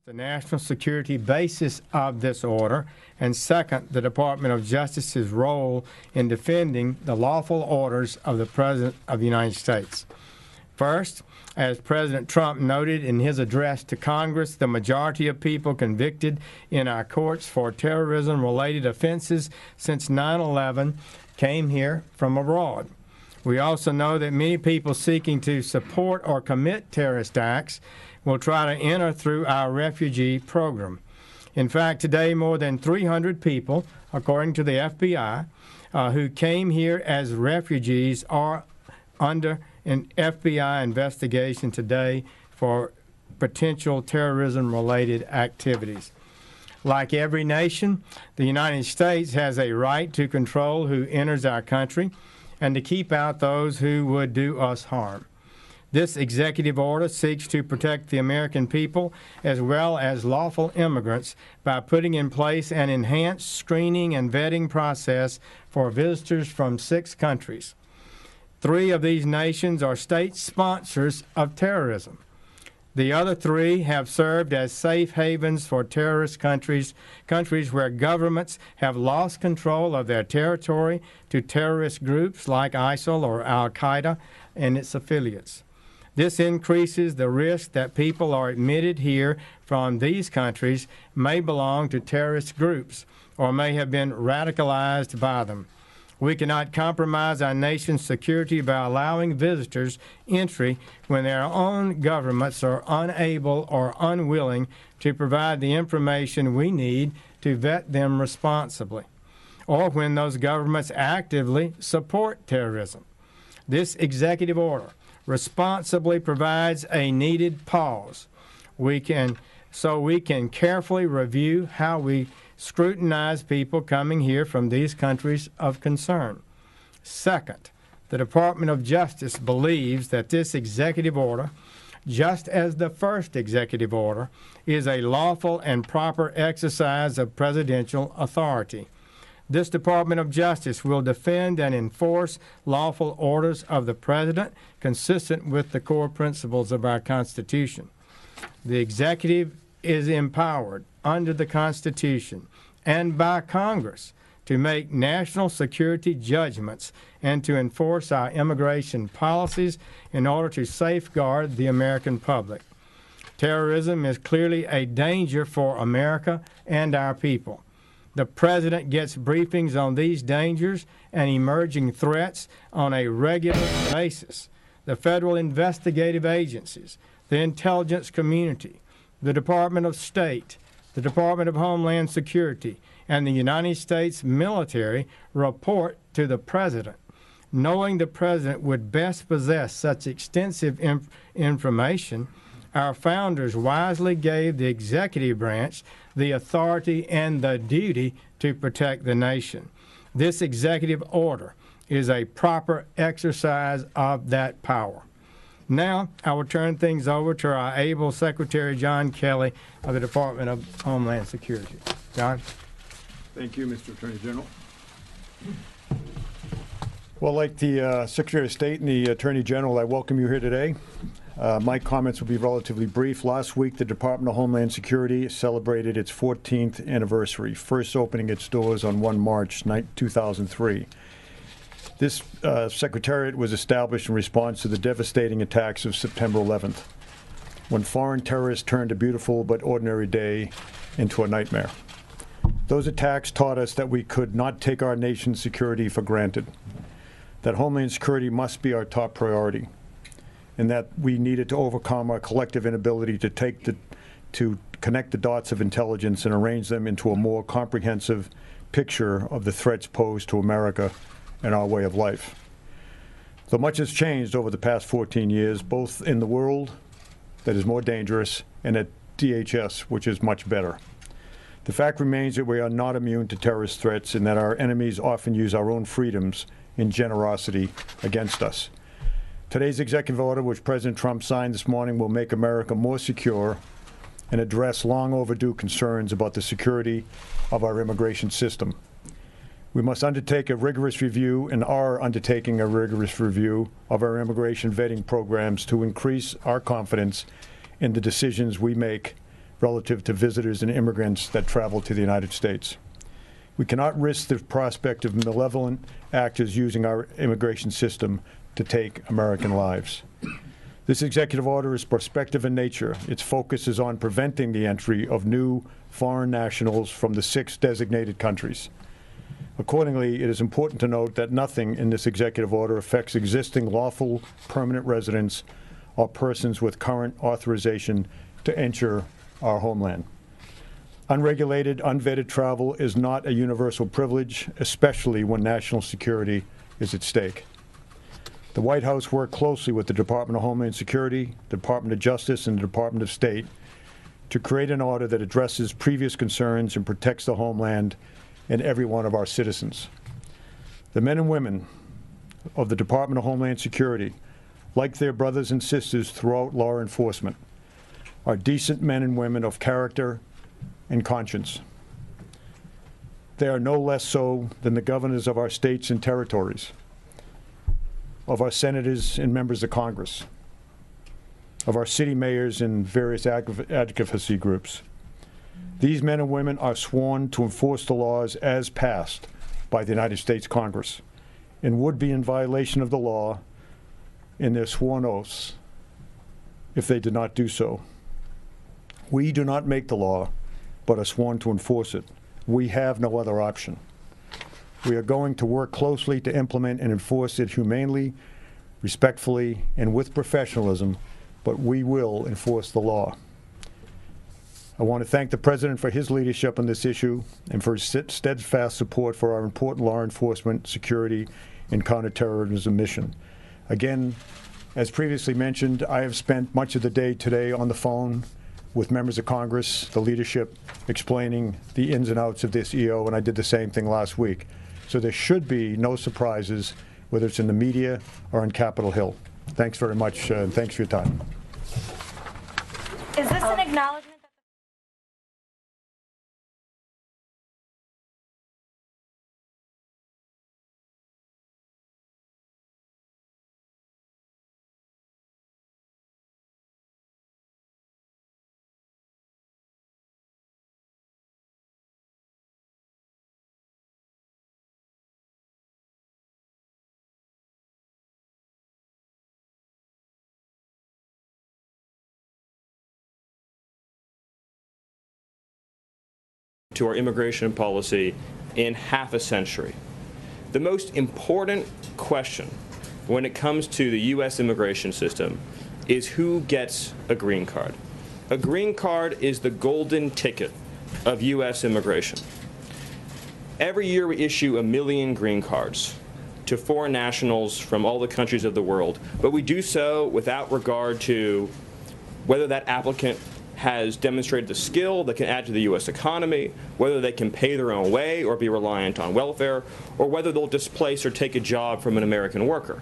the national security basis of this order, and second, the Department of Justice's role in defending the lawful orders of the President of the United States. First, as President Trump noted in his address to Congress, the majority of people convicted in our courts for terrorism-related offenses since 9/11 came here from abroad. We also know that many people seeking to support or commit terrorist acts will try to enter through our refugee program. In fact, today more than 300 people, according to the FBI, who came here as refugees are under an FBI investigation today for potential terrorism-related activities. Like every nation, the United States has a right to control who enters our country and to keep out those who would do us harm. This executive order seeks to protect the American people as well as lawful immigrants by putting in place an enhanced screening and vetting process for visitors from 6 countries. 3 of these nations are state sponsors of terrorism. The other 3 have served as safe havens for terrorist countries where governments have lost control of their territory to terrorist groups like ISIL or Al-Qaeda and its affiliates. This increases the risk that people are admitted here from these countries may belong to terrorist groups or may have been radicalized by them. We cannot compromise our nation's security by allowing visitors entry when their own governments are unable or unwilling to provide the information we need to vet them responsibly, or when those governments actively support terrorism. This executive order responsibly provides a needed pause. We can carefully review how we scrutinize people coming here from these countries of concern. Second, the Department of Justice believes that this executive order, just as the first executive order, is a lawful and proper exercise of presidential authority. This Department of Justice will defend and enforce lawful orders of the President consistent with the core principles of our Constitution. The executive is empowered under the Constitution and by Congress to make national security judgments and to enforce our immigration policies in order to safeguard the American public. Terrorism is clearly a danger for America and our people. The President gets briefings on these dangers and emerging threats on a regular basis. The federal investigative agencies, the intelligence community, the Department of State, the Department of Homeland Security, and the United States military report to the President. Knowing the President would best possess such extensive information, our founders wisely gave the executive branch the authority and the duty to protect the nation. This executive order is a proper exercise of that power. Now, I will turn things over to our able Secretary John Kelly of the Department of Homeland Security. John? Thank you, Mr. Attorney General. Well, like the Secretary of State and the Attorney General, I welcome you here today. My comments will be relatively brief. Last week, the Department of Homeland Security celebrated its 14th anniversary, first opening its doors on 1 March 2003. This Secretariat was established in response to the devastating attacks of September 11th, when foreign terrorists turned a beautiful but ordinary day into a nightmare. Those attacks taught us that we could not take our nation's security for granted, that Homeland Security must be our top priority, and that we needed to overcome our collective inability to connect the dots of intelligence and arrange them into a more comprehensive picture of the threats posed to America and our way of life. Though much has changed over the past 14 years, both in the world that is more dangerous and at DHS, which is much better. The fact remains that we are not immune to terrorist threats and that our enemies often use our own freedoms and generosity against us. Today's executive order, which President Trump signed this morning, will make America more secure and address long overdue concerns about the security of our immigration system. We must undertake a rigorous review and are undertaking a rigorous review of our immigration vetting programs to increase our confidence in the decisions we make relative to visitors and immigrants that travel to the United States. We cannot risk the prospect of malevolent actors using our immigration system to take American lives. This executive order is prospective in nature. Its focus is on preventing the entry of new foreign nationals from the 6 designated countries. Accordingly, it is important to note that nothing in this executive order affects existing lawful permanent residents or persons with current authorization to enter our homeland. Unregulated, unvetted travel is not a universal privilege, especially when national security is at stake. The White House worked closely with the Department of Homeland Security, the Department of Justice, and the Department of State to create an order that addresses previous concerns and protects the homeland and every one of our citizens. The men and women of the Department of Homeland Security, like their brothers and sisters throughout law enforcement, are decent men and women of character and conscience. They are no less so than the governors of our states and territories, of our senators and members of Congress, of our city mayors and various advocacy groups. These men and women are sworn to enforce the laws as passed by the United States Congress and would be in violation of the law in their sworn oaths if they did not do so. We do not make the law, but are sworn to enforce it. We have no other option. We are going to work closely to implement and enforce it humanely, respectfully, and with professionalism, but we will enforce the law. I want to thank the President for his leadership on this issue and for his steadfast support for our important law enforcement, security, and counterterrorism mission. Again, as previously mentioned, I have spent much of the day today on the phone with members of Congress, the leadership, explaining the ins and outs of this EO, and I did the same thing last week. So there should be no surprises, whether it's in the media or on Capitol Hill. Thanks very much, and thanks for your time. Is this an acknowledgement? To our immigration policy in half a century. The most important question when it comes to the U.S. immigration system is who gets a green card. A green card is the golden ticket of U.S. immigration. Every year we issue 1 million green cards to foreign nationals from all the countries of the world, but we do so without regard to whether that applicant has demonstrated the skill that can add to the U.S. economy, whether they can pay their own way or be reliant on welfare, or whether they'll displace or take a job from an American worker.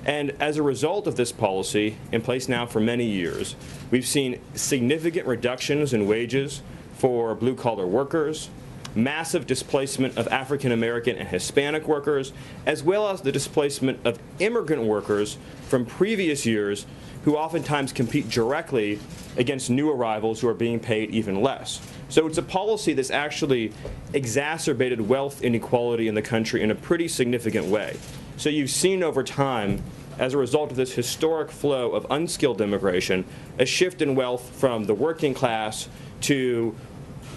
And as a result of this policy, in place now for many years, we've seen significant reductions in wages for blue-collar workers, massive displacement of African American and Hispanic workers, as well as the displacement of immigrant workers from previous years who oftentimes compete directly against new arrivals who are being paid even less. So it's a policy that's actually exacerbated wealth inequality in the country in a pretty significant way. So you've seen over time, as a result of this historic flow of unskilled immigration, a shift in wealth from the working class to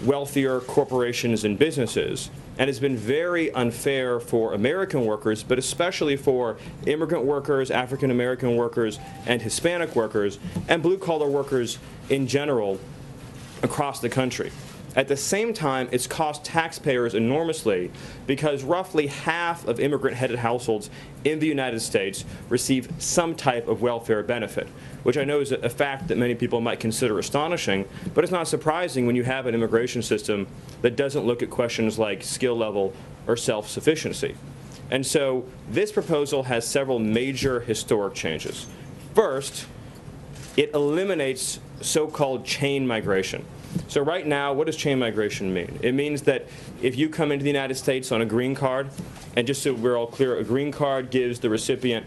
wealthier corporations and businesses. And it's been very unfair for American workers, but especially for immigrant workers, African American workers, and Hispanic workers, and blue-collar workers in general across the country. At the same time, it's cost taxpayers enormously because roughly half of immigrant-headed households in the United States receive some type of welfare benefit, which I know is a fact that many people might consider astonishing, but it's not surprising when you have an immigration system that doesn't look at questions like skill level or self-sufficiency. And so this proposal has several major historic changes. First, it eliminates so-called chain migration. So right now, what does chain migration mean? It means that if you come into the United States on a green card, and just so we're all clear, a green card gives the recipient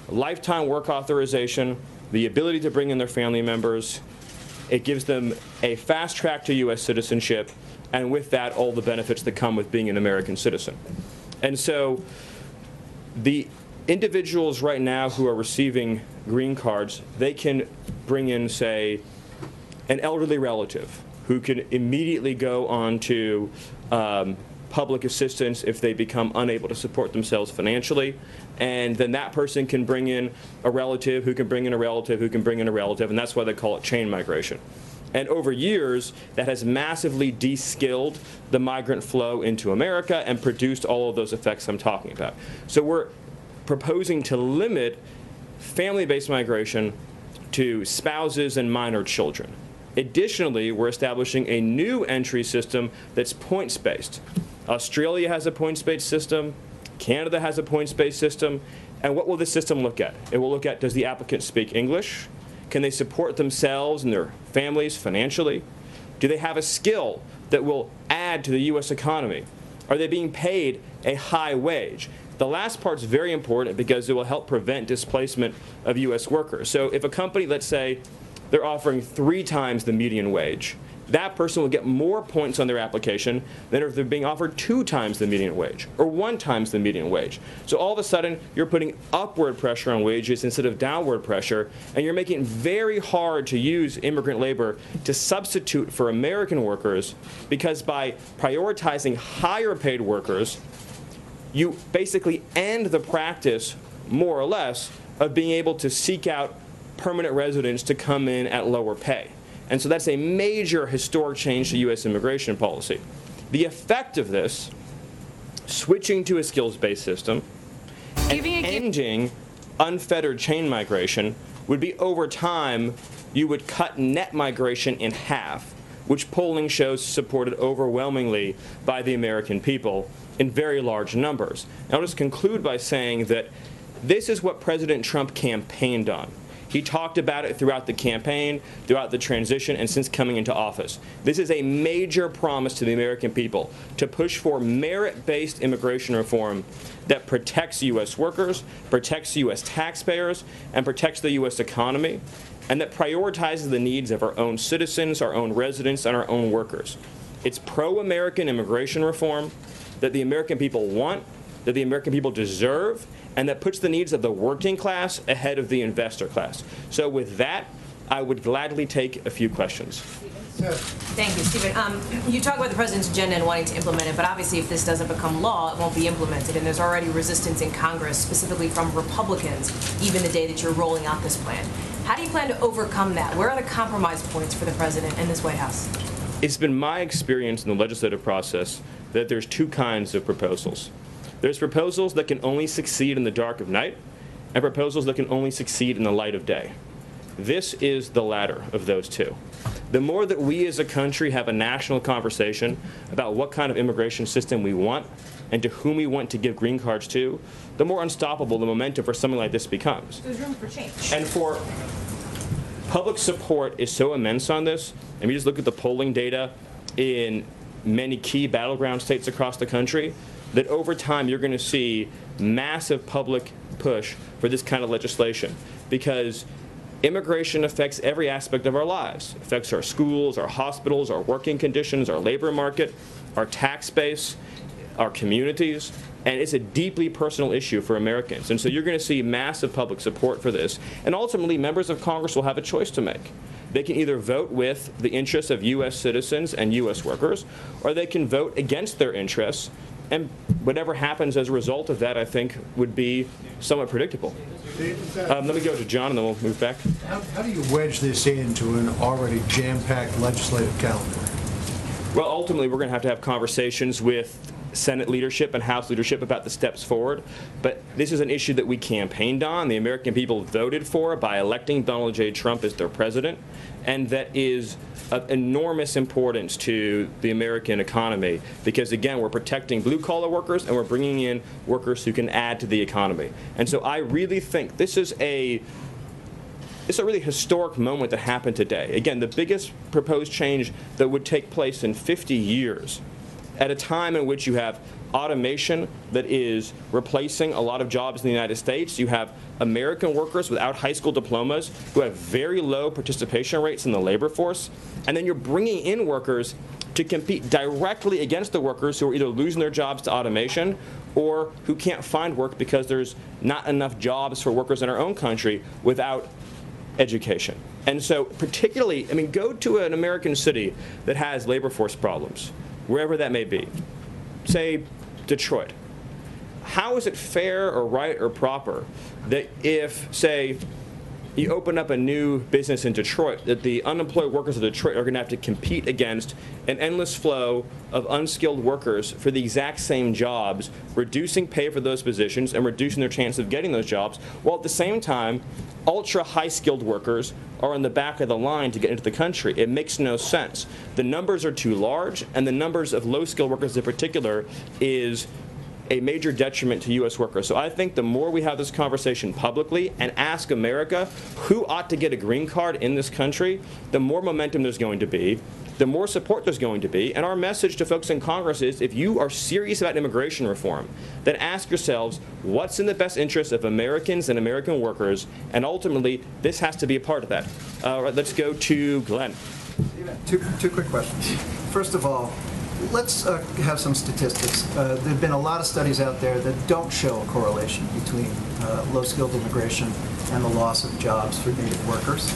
lifetime work authorization, the ability to bring in their family members, It gives them a fast track to U.S. citizenship, and with that, all the benefits that come with being an American citizen. And so the individuals right now who are receiving green cards, they can bring in, say, an elderly relative who can immediately go on to public assistance if they become unable to support themselves financially. And then that person can bring in a relative who can bring in a relative who can bring in a relative, and that's why they call it chain migration. And over years, that has massively de-skilled the migrant flow into America and produced all of those effects I'm talking about. So we're proposing to limit family-based migration to spouses and minor children. Additionally, we're establishing a new entry system that's points-based. Australia has a points-based system. Canada has a points-based system. And what will this system look at? It will look at, does the applicant speak English? Can they support themselves and their families financially? Do they have a skill that will add to the U.S. economy? Are they being paid a high wage? The last part's very important because it will help prevent displacement of U.S. workers. So if a company, let's say, they're offering 3 times the median wage, that person will get more points on their application than if they're being offered 2 times the median wage or 1 times the median wage. So all of a sudden, you're putting upward pressure on wages instead of downward pressure, and you're making it very hard to use immigrant labor to substitute for American workers, because by prioritizing higher paid workers, you basically end the practice, more or less, of being able to seek out permanent residents to come in at lower pay. And so that's a major historic change to U.S. immigration policy. The effect of this, switching to a skills-based system and ending unfettered chain migration, would be over time, you would cut net migration in half, which polling shows supported overwhelmingly by the American people in very large numbers. And I'll just conclude by saying that this is what President Trump campaigned on. He talked about it throughout the campaign, throughout the transition, and since coming into office. This is a major promise to the American people to push for merit-based immigration reform that protects U.S. workers, protects U.S. taxpayers, and protects the U.S. economy, and that prioritizes the needs of our own citizens, our own residents, and our own workers. It's pro-American immigration reform that the American people want, that the American people deserve, and that puts the needs of the working class ahead of the investor class. So with that, I would gladly take a few questions. Thank you, Stephen. You talk about the president's agenda and wanting to implement it, but obviously if this doesn't become law, it won't be implemented, and there's already resistance in Congress, specifically from Republicans, even the day that you're rolling out this plan. How do you plan to overcome that? Where are the compromise points for the president and this White House? It's been my experience in the legislative process that there's 2 kinds of proposals. There's proposals that can only succeed in the dark of night, and proposals that can only succeed in the light of day. This is the latter of those 2. The more that we as a country have a national conversation about what kind of immigration system we want and to whom we want to give green cards to, the more unstoppable the momentum for something like this becomes. There's room for change. And for public support is so immense on this, and we just look at the polling data in many key battleground states across the country, that over time you're going to see massive public push for this kind of legislation, because immigration affects every aspect of our lives. It affects our schools, our hospitals, our working conditions, our labor market, our tax base, our communities, and it's a deeply personal issue for Americans. And so you're going to see massive public support for this. And ultimately, members of Congress will have a choice to make. They can either vote with the interests of U.S. citizens and U.S. workers, or they can vote against their interests. And whatever happens as a result of that, I think, would be somewhat predictable. Let me go to John, and then we'll move back. How do you wedge this into an already jam-packed legislative calendar? Well, ultimately, we're going to have conversations with Senate leadership and House leadership about the steps forward. But this is an issue that we campaigned on, the American people voted for by electing Donald J. Trump as their president, and that is of enormous importance to the American economy because, again, we're protecting blue-collar workers and we're bringing in workers who can add to the economy. And so I really think this is a really historic moment that happened today. Again, the biggest proposed change that would take place in 50 years at a time in which you have automation that is replacing a lot of jobs in the United States. You have American workers without high school diplomas who have very low participation rates in the labor force. And then you're bringing in workers to compete directly against the workers who are either losing their jobs to automation or who can't find work because there's not enough jobs for workers in our own country without education. And so particularly, I mean, go to an American city that has labor force problems, wherever that may be, say Detroit. How is it fair or right or proper that if, say, you open up a new business in Detroit, that the unemployed workers of Detroit are going to have to compete against an endless flow of unskilled workers for the exact same jobs, reducing pay for those positions and reducing their chance of getting those jobs, while at the same time, ultra high-skilled workers are on the back of the line to get into the country. It makes no sense. The numbers are too large, and the numbers of low-skilled workers in particular is a major detriment to U.S. workers. So I think the more we have this conversation publicly and ask America who ought to get a green card in this country, the more momentum there's going to be, the more support there's going to be. And our message to folks in Congress is, if you are serious about immigration reform, then ask yourselves what's in the best interest of Americans and American workers, and ultimately this has to be a part of that. Let's go to Glenn. Two quick questions. First of all, let's have some statistics. There have been a lot of studies out there that don't show a correlation between low-skilled immigration and the loss of jobs for native workers.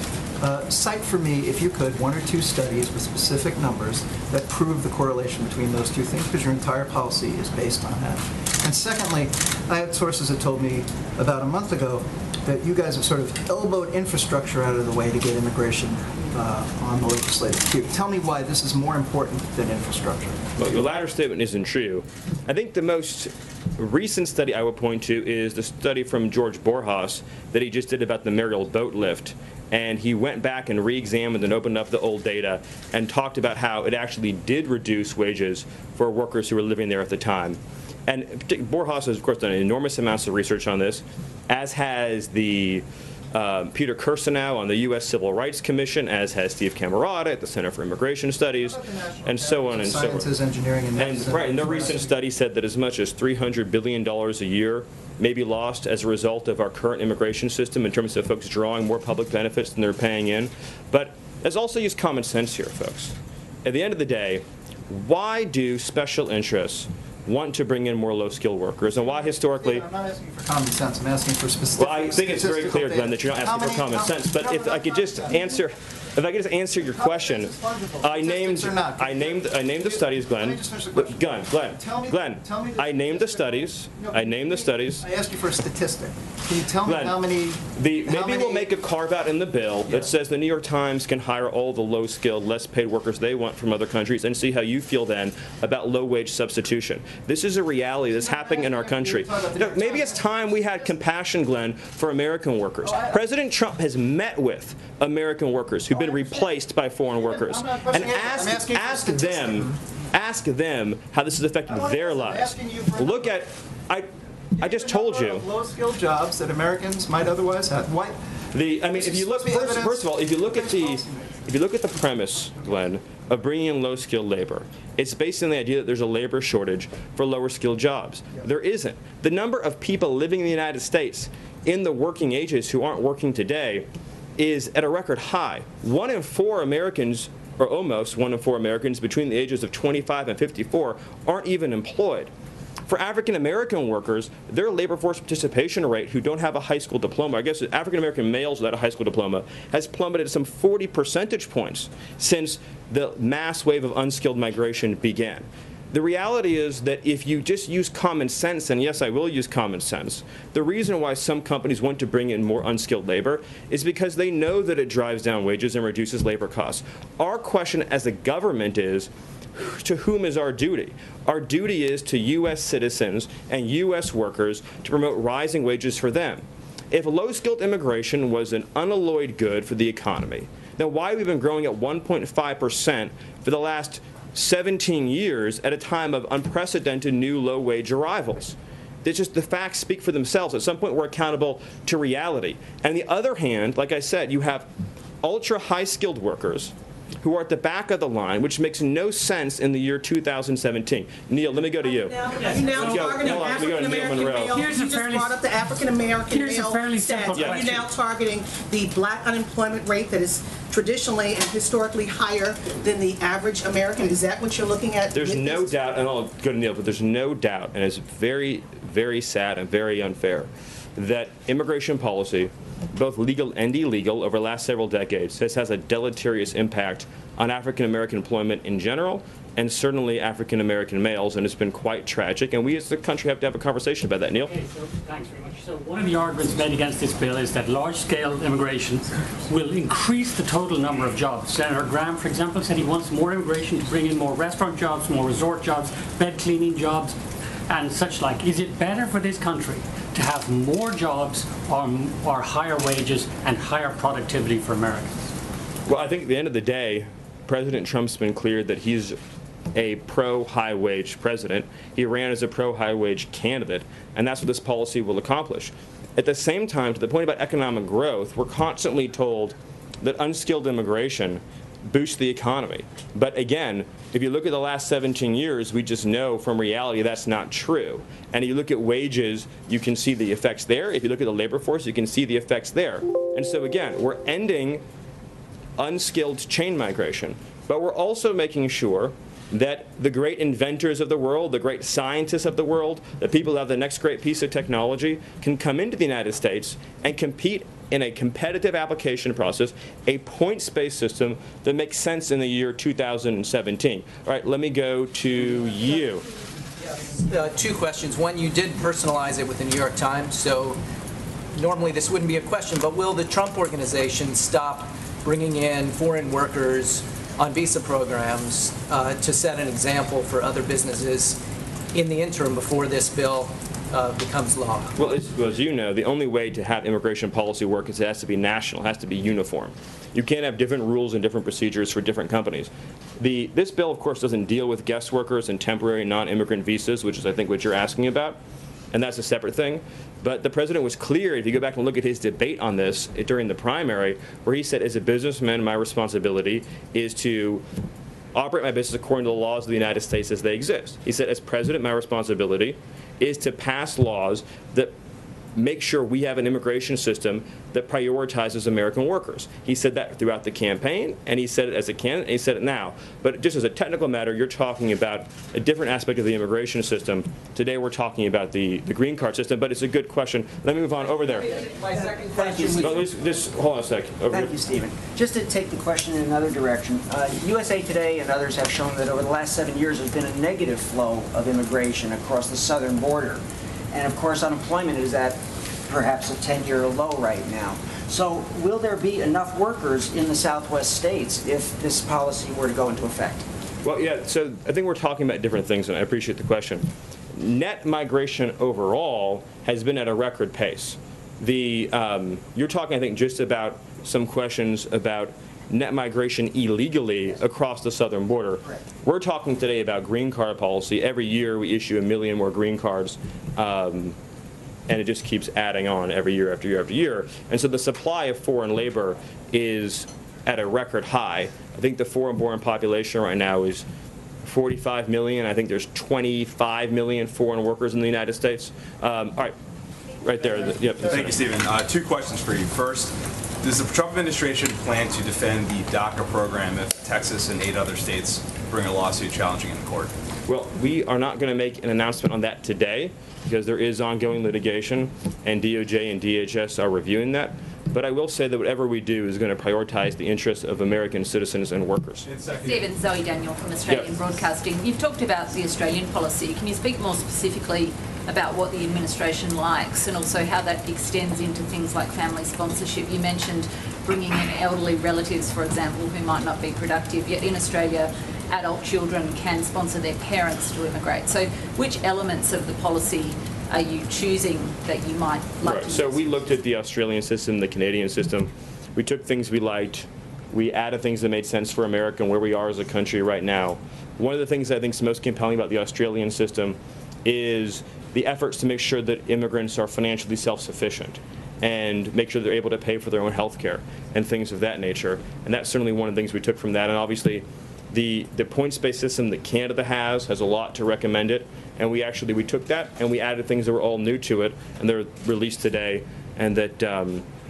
Cite for me, if you could, one or two studies with specific numbers that prove the correlation between those two things, because your entire policy is based on that. And secondly, I had sources that told me about a month ago that you guys have sort of elbowed infrastructure out of the way to get immigration on the legislative queue. Tell me why this is more important than infrastructure. Well, the latter statement isn't true. I think the most recent study I would point to is the study from George Borjas that he just did about the Mariel boat lift. And he went back and re-examined and opened up the old data and talked about how it actually did reduce wages for workers who were living there at the time. And Borjas has, of course, done enormous amounts of research on this, as has the Peter Kirsanow on the U.S. Civil Rights Commission, as has Steve Camarada at the Center for Immigration Studies, and so on and so on. Sciences, engineering, and medicine. Right, and their recent study said that as much as $300 billion a year may be lost as a result of our current immigration system in terms of folks drawing more public benefits than they're paying in. But let's also use common sense here, folks. At the end of the day, why do special interests want to bring in more low-skilled workers, and why historically... I'm not asking for common sense. I'm asking for specific... Well, I think it's very clear, Glenn, that you're not asking for common sense. But if I could just answer... If I could just answer your question, I named the studies, Glenn. Glenn, I named the studies. I asked you for a statistic. Can you tell me how many? Maybe we'll make a carve-out in the bill that says the New York Times can hire all the low-skilled, less-paid workers they want from other countries, and see how you feel then about low-wage substitution. This is a reality that's happening in our country. Maybe it's time we had compassion, Glenn, for American workers. President Trump has met with American workers who've been replaced by foreign workers, and ask them how this has affected their lives. Look at, I just told you. Low-skilled jobs that Americans might otherwise have. Why? If you look first of all, if you look at the premise, Glenn, of bringing in low-skilled labor, it's based on the idea that there's a labor shortage for lower-skilled jobs. There isn't. The number of people living in the United States in the working ages who aren't working today is at a record high. 1 in 4 Americans, or almost 1 in 4 Americans between the ages of 25 and 54 aren't even employed. For African American workers, their labor force participation rate who don't have a high school diploma, I guess African American males without a high school diploma, has plummeted some 40 percentage points since the mass wave of unskilled migration began. The reality is that if you just use common sense, and yes, I will use common sense, the reason why some companies want to bring in more unskilled labor is because they know that it drives down wages and reduces labor costs. Our question as a government is, to whom is our duty? Our duty is to U.S. citizens and U.S. workers to promote rising wages for them. If low-skilled immigration was an unalloyed good for the economy, then why have we been growing at 1.5% for the last 17 years at a time of unprecedented new low-wage arrivals? It's just the facts speak for themselves. At some point, we're accountable to reality. And on the other hand, like I said, you have ultra high-skilled workers who are at the back of the line, which makes no sense in the year 2017. Neil, let me go to you. Now targeting African-American male. You just brought up the African-American male stats. You're now targeting the black unemployment rate that is traditionally and historically higher than the average American. Is that what you're looking at? There's no doubt, and I'll go to Neil, but there's no doubt, and it's very, very sad and very unfair, that immigration policy, both legal and illegal, over the last several decades, has a deleterious impact on African-American employment in general, and certainly African-American males, and it's been quite tragic, and we as a country have to have a conversation about that. Neil? Okay, so thanks very much. So one of the arguments made against this bill is that large-scale immigration will increase the total number of jobs. Senator Graham, for example, said he wants more immigration to bring in more restaurant jobs, more resort jobs, bed cleaning jobs, and such like. Is it better for this country to have more jobs or higher wages and higher productivity for Americans? Well, I think at the end of the day, President Trump's been clear that he's a pro-high wage president. He ran as a pro-high wage candidate, and that's what this policy will accomplish. At the same time, to the point about economic growth, we're constantly told that unskilled immigration boosts the economy. But again, if you look at the last 17 years, we just know from reality that's not true. And if you look at wages, you can see the effects there. If you look at the labor force, you can see the effects there. And so again, we're ending unskilled chain migration, but we're also making sure that the great inventors of the world, the great scientists of the world, the people who have the next great piece of technology can come into the United States and compete in a competitive application process, a points-based system that makes sense in the year 2017. All right, let me go to you. Two questions. One, you did personalize it with the New York Times, so normally this wouldn't be a question, but will the Trump organization stop bringing in foreign workers on visa programs to set an example for other businesses in the interim before this bill becomes law? Well, as you know, the only way to have immigration policy work is it has to be national, it has to be uniform. You can't have different rules and different procedures for different companies. This bill, of course, doesn't deal with guest workers and temporary non-immigrant visas, which is, I think, what you're asking about, and that's a separate thing. But the president was clear, if you go back and look at his debate on this during the primary, where he said, as a businessman, my responsibility is to operate my business according to the laws of the United States as they exist. He said, as president, my responsibility is to pass laws that make sure we have an immigration system that prioritizes American workers. He said that throughout the campaign, and he said it as a candidate, and he said it now. But just as a technical matter, you're talking about a different aspect of the immigration system. Today we're talking about the green card system, but it's a good question. Let me move on over there. My second question. Just hold on a sec. Thank you, Stephen. Just to take the question in another direction, USA Today and others have shown that over the last 7 years there's been a negative flow of immigration across the southern border. And of course, unemployment is at perhaps a 10-year low right now. So will there be enough workers in the Southwest states if this policy were to go into effect? Well, yeah, so I think we're talking about different things, and I appreciate the question. Net migration overall has been at a record pace. You're talking, I think, just about some questions about net migration illegally across the southern border. Correct. We're talking today about green card policy. Every year we issue 1 million more green cards. And it just keeps adding on every year after year after year. And so the supply of foreign labor is at a record high. I think the foreign-born population right now is 45 million. I think there's 25 million foreign workers in the United States. All right, right there. Yep. Thank you, Stephen. Two questions for you. First, does the Trump administration plan to defend the DACA program if Texas and 8 other states bring a lawsuit challenging it in court? Well, we are not going to make an announcement on that today because there is ongoing litigation, and DOJ and DHS are reviewing that. But I will say that whatever we do is going to prioritize the interests of American citizens and workers. Stephen, Zoe Daniel from Australian Broadcasting. You've talked about the Australian policy. Can you speak more specifically about what the administration likes and also how that extends into things like family sponsorship? You mentioned bringing in elderly relatives, for example, who might not be productive, yet in Australia adult children can sponsor their parents to immigrate. So which elements of the policy are you choosing that you might like to use? So we looked at the Australian system, the Canadian system. We took things we liked. We added things that made sense for America and where we are as a country right now. One of the things I think is most compelling about the Australian system is the efforts to make sure that immigrants are financially self-sufficient. and make sure they're able to pay for their own health care and things of that nature. And that's certainly one of the things we took from that. And obviously, the points-based system that Canada has a lot to recommend it. And we took that and we added things that were all new to it, and they're released today, and that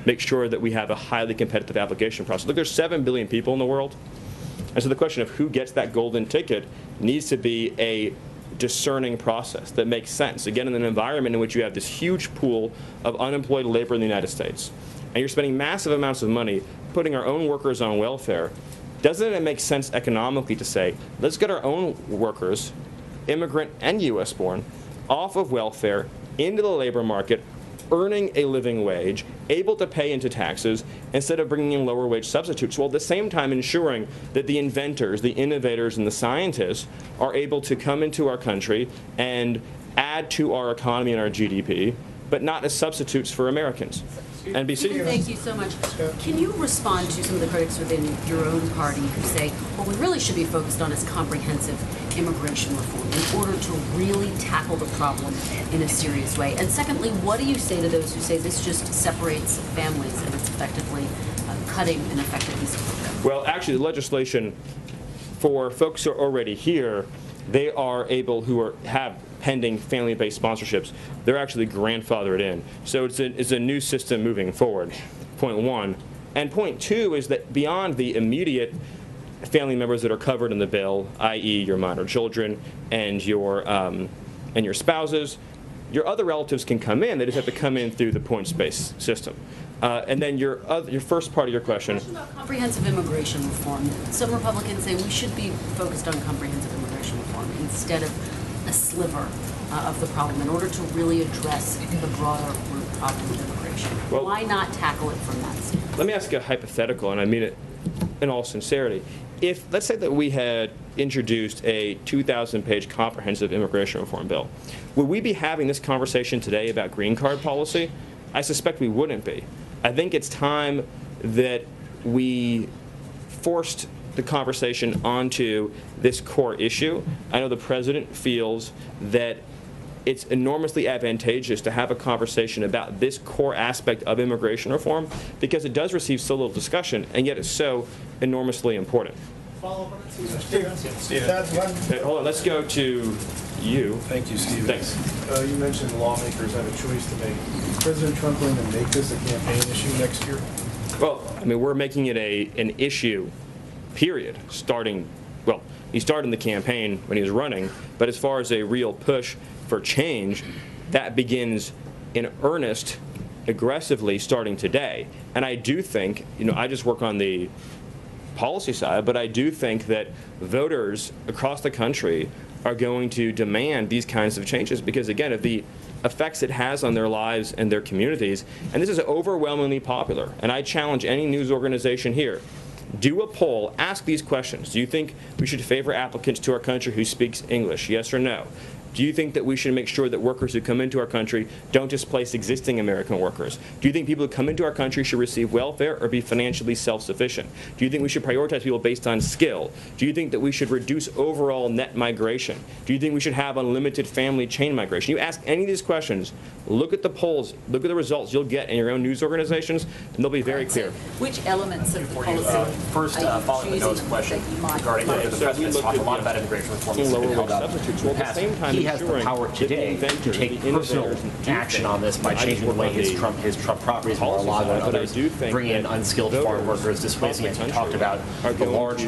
make sure that we have a highly competitive application process. Look, there's 7 billion people in the world. And so the question of who gets that golden ticket needs to be a discerning process that makes sense. Again, in an environment in which you have this huge pool of unemployed labor in the United States, and you're spending massive amounts of money putting our own workers on welfare, doesn't it make sense economically to say, let's get our own workers, immigrant and U.S. born, off of welfare into the labor market, earning a living wage, able to pay into taxes, instead of bringing in lower wage substitutes, while at the same time ensuring that the inventors, the innovators, and the scientists are able to come into our country and add to our economy and our GDP, but not as substitutes for Americans. NBC. Thank you so much. Can you respond to some of the critics within your own party who say what we really should be focused on is comprehensive immigration reform in order to really tackle the problem in a serious way? And secondly, what do you say to those who say this just separates families and it's effectively cutting an effectiveness program? Well, actually, the legislation for folks who are already here, they are able, have pending family-based sponsorships, they're actually grandfathered in. So it's a new system moving forward, point one. And point two is that beyond the immediate family members that are covered in the bill, i.e. your minor children and your spouses, your other relatives can come in. They just have to come in through the points-based system. And then your first part of your question. About comprehensive immigration reform. Some Republicans say we should be focused on comprehensive immigration reform instead of a sliver of the problem in order to really address the broader root problem of immigration. Well, why not tackle it from that standpoint? Let me ask you a hypothetical, and I mean it in all sincerity. If, let's say that we had introduced a 2,000-page comprehensive immigration reform bill, would we be having this conversation today about green card policy? I suspect we wouldn't be. I think it's time that we forced the conversation onto this core issue. I know the president feels that it's enormously advantageous to have a conversation about this core aspect of immigration reform because it does receive so little discussion, and yet it's so enormously important. Follow-up on that, Steve? Hold on, let's go to you. Thank you, Steve. Thanks. You mentioned lawmakers have a choice to make. Is President Trump going to make this a campaign issue next year? Well, I mean, we're making it an issue, period, well, he started in the campaign when he was running, but as far as a real push for change, that begins in earnest, aggressively starting today. And I do think, I just work on the policy side, but I do think that voters across the country are going to demand these kinds of changes because, again, of the effects it has on their lives and their communities. And this is overwhelmingly popular. And I challenge any news organization here. Do a poll, ask these questions. Do you think we should favor applicants to our country who speaks English? Yes or no? Do you think that we should make sure that workers who come into our country don't displace existing American workers? Do you think people who come into our country should receive welfare or be financially self-sufficient? Do you think we should prioritize people based on skill? Do you think that we should reduce overall net migration? Do you think we should have unlimited family chain migration? You ask any of these questions, look at the polls, look at the results you'll get in your own news organizations, and they'll be very clear. Which elements of the policy first, following the nose question regarding the president's talked a lot about immigration reform that's been held up in the past. He has the power today to take personal action on this by changing the way his Trump properties are allowed and others, bringing in unskilled foreign workers, displacing, as you talked about, the large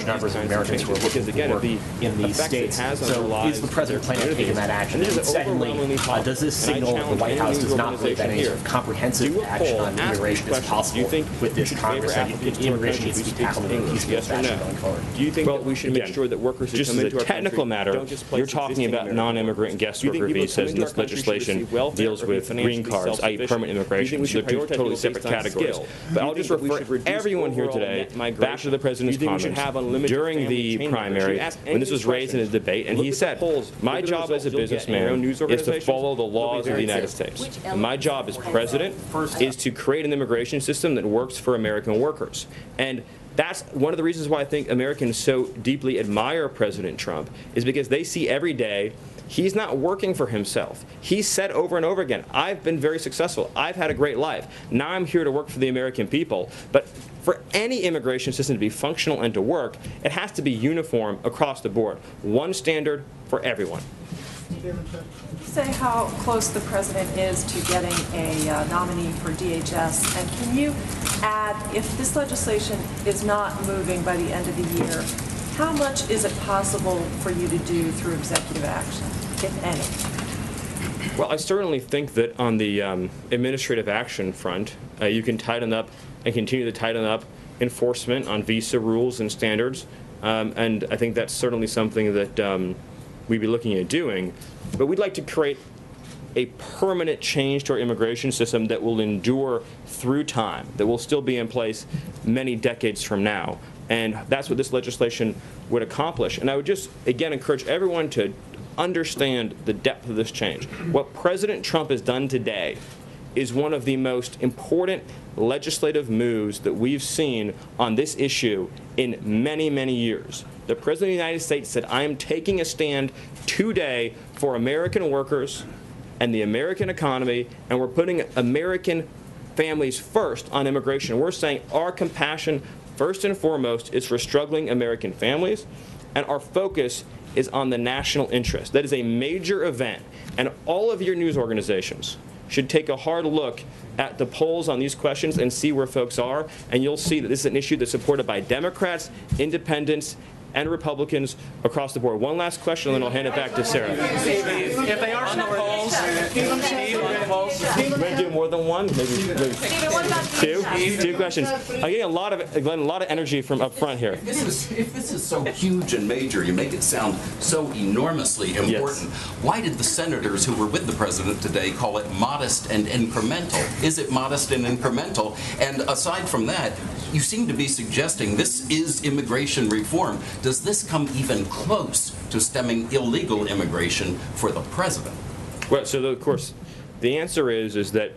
numbers of Americans who are looking for work in these states. So is the president planning on taking that action? And secondly, does this signal that the White House does not believe that any sort of comprehensive action on immigration is possible with this Congress, and immigration needs to be tackled in a peaceful fashion going forward? Do you think that we should make sure that workers who come into our technical matter, you're talking about non-immigrant guest worker visas, and this legislation deals with green cards, i.e. permanent immigration, so they're two totally separate categories. But I'll just refer everyone here today back to the president's comments during the primary when this was raised in a debate, and he said, my job as a businessman is to follow the laws of the United States. And my job as president is to create an immigration system that works for American workers. And that's one of the reasons why I think Americans so deeply admire President Trump, is because they see every day He's not working for himself. He said over and over again, I've been very successful. I've had a great life. Now I'm here to work for the American people. But for any immigration system to be functional and to work, it has to be uniform across the board. One standard for everyone. Say how close the president is to getting a nominee for DHS, and can you add, if this legislation is not moving by the end of the year, how much is it possible for you to do through executive action, if any? Well, I certainly think that on the administrative action front, you can tighten up and continue to tighten up enforcement on visa rules and standards, and I think that's certainly something that we'd be looking at doing. But we'd like to create a permanent change to our immigration system that will endure through time, that will still be in place many decades from now. And that's what this legislation would accomplish. And I would just, again, encourage everyone to understand the depth of this change. What President Trump has done today is one of the most important legislative moves that we've seen on this issue in many, many years. The President of the United States said, I am taking a stand today for American workers and the American economy, and we're putting American families first on immigration. We're saying our compassion, first and foremost, is for struggling American families, and our focus is on the national interest. That is a major event, and all of your news organizations should take a hard look at the polls on these questions and see where folks are, and you'll see that this is an issue that's supported by Democrats, independents, and Republicans across the board. One last question, and then I'll hand it back to Sarah. If they are on the polls, Steve, on the polls. We're going to do more than one, maybe two. Two questions. I get a lot of energy from up front here. If this is so huge and major, you make it sound so enormously important. Yes. Why did the senators who were with the president today call it modest and incremental? Is it modest and incremental? And aside from that, you seem to be suggesting this is immigration reform. Does this come even close to stemming illegal immigration for the president? Well, so of course, the answer is that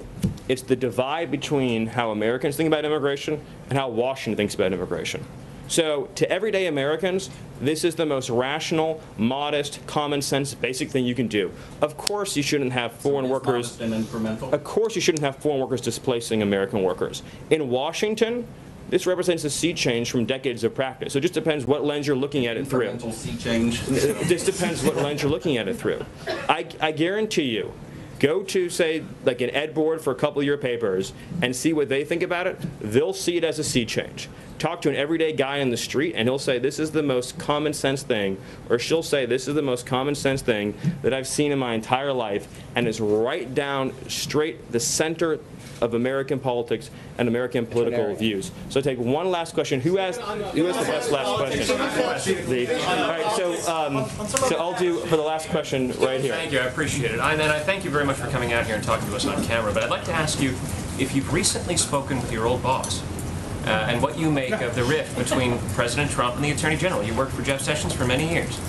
it's the divide between how Americans think about immigration and how Washington thinks about immigration. So to everyday Americans, this is the most rational, modest, common sense, basic thing you can do. Of course you shouldn't have foreign workers. Modest and incremental? Of course you shouldn't have foreign workers displacing American workers. In Washington, this represents a sea change from decades of practice. So it just depends what lens you're looking at it through. Incremental sea change? It just depends what lens you're looking at it through. I guarantee you, go to, say, like an ed board for a couple of your papers and see what they think about it. They'll see it as a sea change. Talk to an everyday guy in the street and he'll say, this is the most common sense thing, or she'll say, this is the most common sense thing that I've seen in my entire life, and is right down straight the center of American politics and American political views. So take one last question. Who has the best last question? All right, so I'll do for the last question right here. Thank you, I appreciate it. And I thank you very much for coming out here and talking to us on camera. But I'd like to ask you if you've recently spoken with your old boss and what you make of the rift between President Trump and the Attorney General. You worked for Jeff Sessions for many years.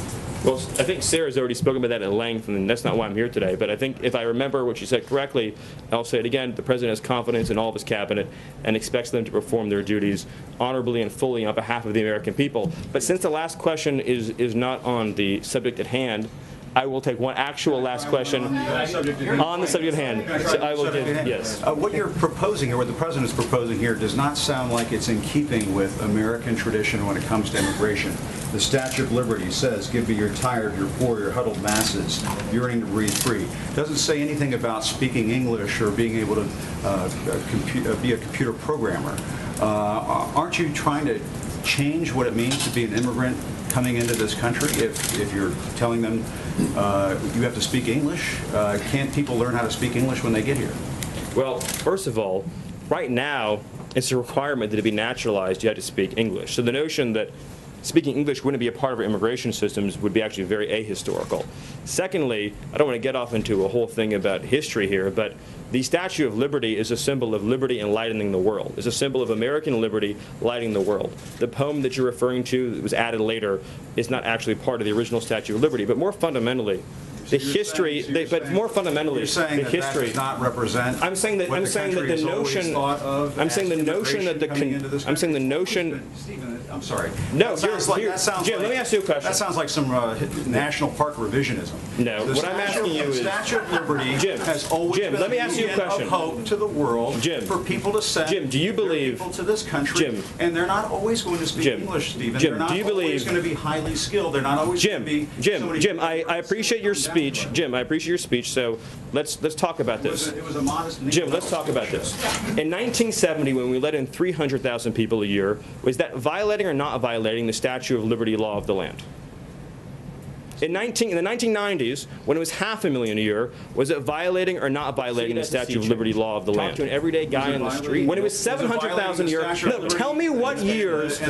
Well, I think Sarah's already spoken about that at length, and that's not why I'm here today. But I think if I remember what she said correctly, I'll say it again. The President has confidence in all of his cabinet and expects them to perform their duties honorably and fully on behalf of the American people. But since the last question is not on the subject at hand, I will take one actual last question on the subject at hand. So I will give, yes. What you're proposing here, what the President is proposing here, does not sound like it's in keeping with American tradition when it comes to immigration. The Statue of Liberty says, give me your tired, your poor, your huddled masses, yearning to breathe free. It doesn't say anything about speaking English or being able to be a computer programmer. Aren't you trying to change what it means to be an immigrant coming into this country? If you're telling them you have to speak English, can't people learn how to speak English when they get here? Well, first of all, right now, it's a requirement that to be naturalized, you have to speak English. So the notion that speaking English wouldn't be a part of our immigration systems would be actually very ahistorical. Secondly, I don't want to get off into a whole thing about history here, but the Statue of Liberty is a symbol of liberty enlightening the world. It's a symbol of American liberty lighting the world. The poem that you're referring to that was added later is not actually part of the original Statue of Liberty, but more fundamentally, the history, but more fundamentally, you're saying the that history. That does not represent. I'm saying that the notion. I'm saying the notion that the. I'm saying the notion. I'm sorry. No, Jim, let me ask you a question. That sounds like some national park revisionism. No, what I'm asking you is... The Statue of Liberty has always been let me ask you a question. of hope to the world for people to send do you believe, people to this country, and they're not always going to speak English, Stephen. They're not always going to be highly skilled. They're not always going to be... Jim, I appreciate your speech. Jim, I appreciate your speech, so let's talk about this. It was a modest... Jim, let's talk about this. In 1970, when we let in 300,000 people a year, was that violating or not violating the Statue of Liberty law of the land? In the 1990s, when it was 500,000 a year, was it violating or not violating the Statue of Liberty law of the land? Talk to an everyday guy in the street. When it was 700,000 a year, no, tell me what years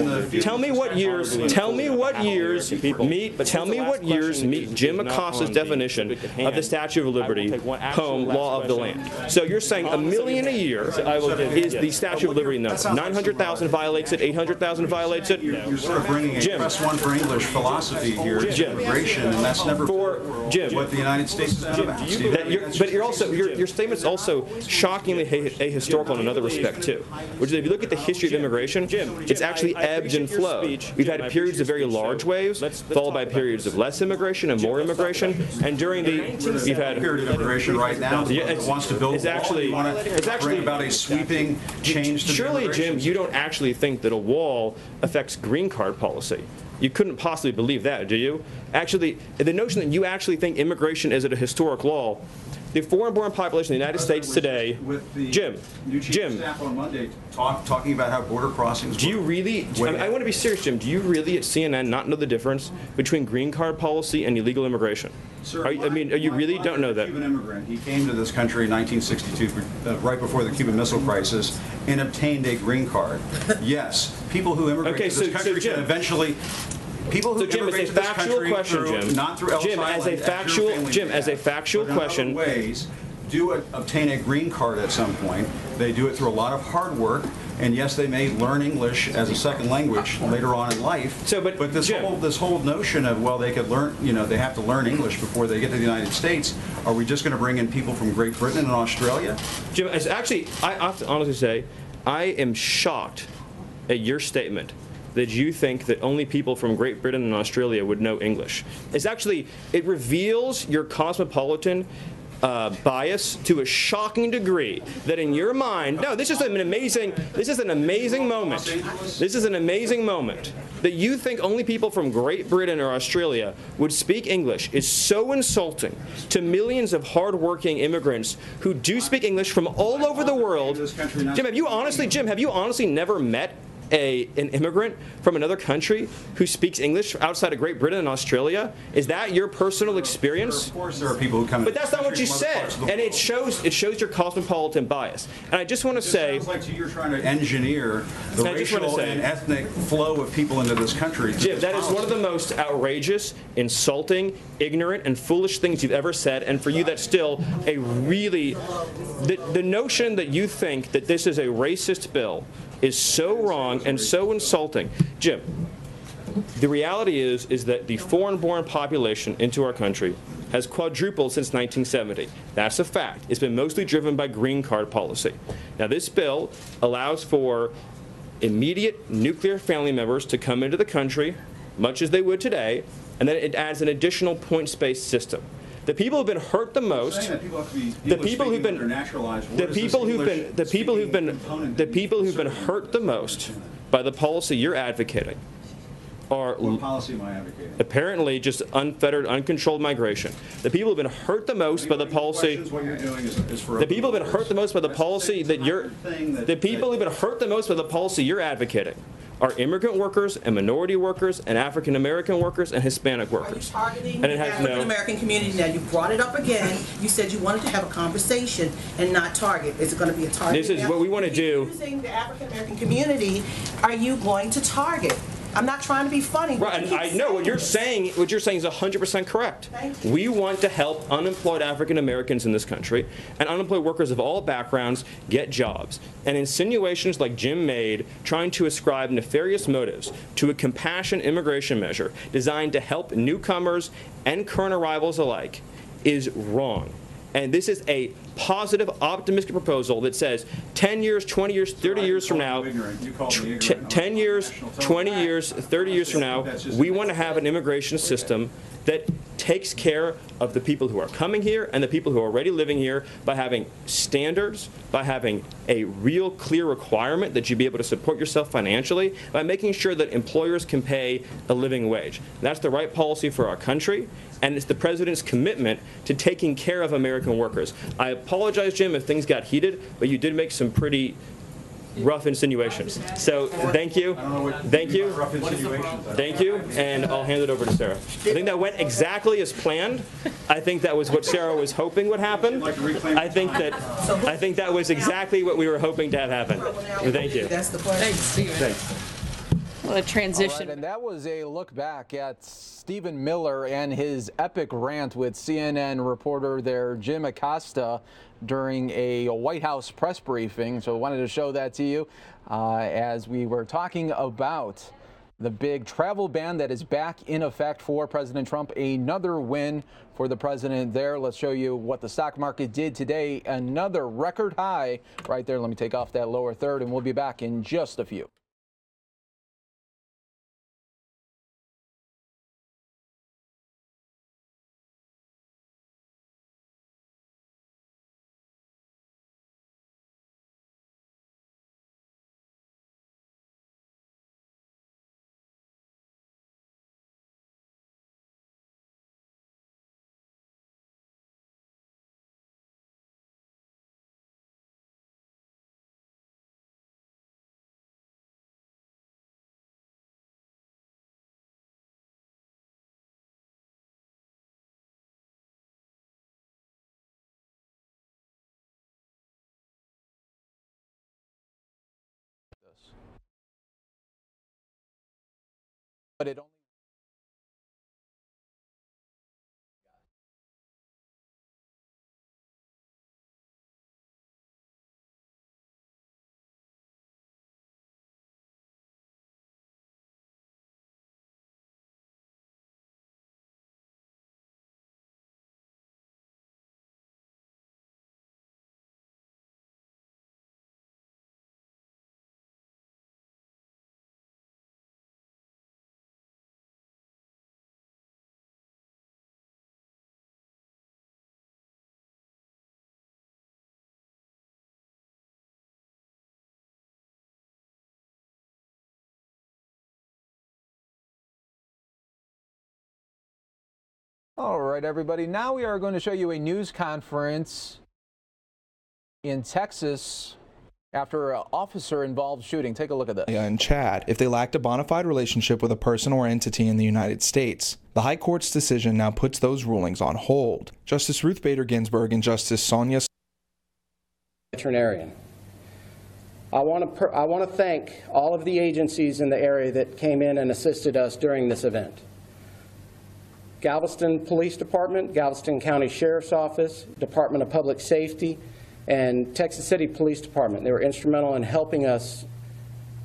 meet Jim Acosta's definition of the Statue of Liberty, home law of the land. So you're saying 1 million a year is the Statue of Liberty number. 900,000 violates it, 800,000 violates it. You're sort of bringing a press one for English philosophy here to immigration, and that's never what the United States is about. But your statement's also shockingly ahistorical in another respect too, which is if you look at the history of immigration, it's actually ebbed and flowed. We've had periods of very large waves, followed by periods of less immigration and more immigration, and during we've had period of immigration right now. It wants to build. It's actually bring about a sweeping change to surely, Jim, you don't actually think that a wall affects green card policy. You couldn't possibly believe that, do you? Actually, the notion that you actually think immigration is at a historic law, the foreign-born population in the United States today, Jim, staff on Monday talking about how border crossings. Do you really? I want to be serious, Jim. Do you really at CNN not know the difference between green card policy and illegal immigration? Sir, you really don't know that? Cuban immigrant. He came to this country in 1962, right before the Cuban Missile Crisis, and obtained a green card. Yes, people who immigrate to this country can eventually. People who immigrate to this country not through Ellis Island, as a factual question, ways do obtain a green card at some point. They do it through a lot of hard work, and yes, they may learn English as a second language later on in life. But this whole notion of, well, they could learn, they have to learn English before they get to the United States. Are we just going to bring in people from Great Britain and Australia? Jim, actually, I have to honestly say, I am shocked at your statement that you think that only people from Great Britain and Australia would know English. It reveals your cosmopolitan bias to a shocking degree that in your mind, this is an amazing moment that you think only people from Great Britain or Australia would speak English is so insulting to millions of hardworking immigrants who do speak English from all over the world. Jim, have you honestly never met an immigrant from another country who speaks English outside of Great Britain and Australia? Is that your personal experience? Of course there are people who come. But that's not what you said, and it shows your cosmopolitan bias. And I just want to say, it sounds like you're trying to engineer the racial and ethnic flow of people into this country. Jim, that is one of the most outrageous, insulting, ignorant, and foolish things you've ever said. And for you, that's still a really the notion that you think that this is a racist bill is so wrong and so insulting. Jim, the reality is that the foreign-born population into our country has quadrupled since 1970. That's a fact. It's been mostly driven by green card policy. Now, this bill allows for immediate nuclear family members to come into the country, much as they would today, and then it adds an additional points-based system. The people who've been hurt the most, the people who've been hurt the most by the policy you're advocating are what policy am I advocating? Apparently just unfettered, uncontrolled migration. The people who've been hurt the most by the policy. The people who've been hurt the most by the policy that you're. The people who've been hurt the most by the policy you're advocating are immigrant workers and minority workers and African American workers and Hispanic workers. Are you targeting the African American community? Now you brought it up again. You said you wanted to have a conversation and not target. Is it going to be a target? This is what we want to do. Using the African American community, are you going to target? I'm not trying to be funny. Right, I know what you're saying. What you're saying is 100% correct. We want to help unemployed African Americans in this country and unemployed workers of all backgrounds get jobs. And insinuations like Jim made, trying to ascribe nefarious motives to a compassionate immigration measure designed to help newcomers and current arrivals alike, is wrong. And this is a positive, optimistic proposal that says 10 years, 20 years, 30 years from now, 10 years, 20 years, 30 years from now, we want to have an immigration system that takes care of the people who are coming here and the people who are already living here by having standards, by having a real clear requirement that you be able to support yourself financially, by making sure that employers can pay a living wage. That's the right policy for our country, and it's the President's commitment to taking care of American workers. I apologize, Jim, if things got heated, but you did make some pretty rough insinuations. So thank you. Thank you. Thank you. And I'll hand it over to Sarah. I think that went exactly as planned. I think that was what Sarah was hoping would happen. I think that was exactly what we were hoping to have happen. Thank you. That's the point. Thanks, Stephen. Thanks. Well, a transition. All right, and that was a look back at Stephen Miller and his epic rant with CNN reporter there, Jim Acosta, during a White House press briefing. So I wanted to show that to you as we were talking about the big travel ban that is back in effect for President Trump. Another win for the president there. Let's show you what the stock market did today. Another record high right there. Let me take off that lower third, and we'll be back in just a few. But it only All right, everybody. Now we are going to show you a news conference in Texas after an officer-involved shooting. Take a look at this. And Chad, if they lacked a bona fide relationship with a person or entity in the United States. The High Court's decision now puts those rulings on hold. Justice Ruth Bader Ginsburg and Justice Sonia veterinarian. I want to thank all of the agencies in the area that came in and assisted us during this event. Galveston Police Department, Galveston County Sheriff's Office, Department of Public Safety, and Texas City Police Department. They were instrumental in helping us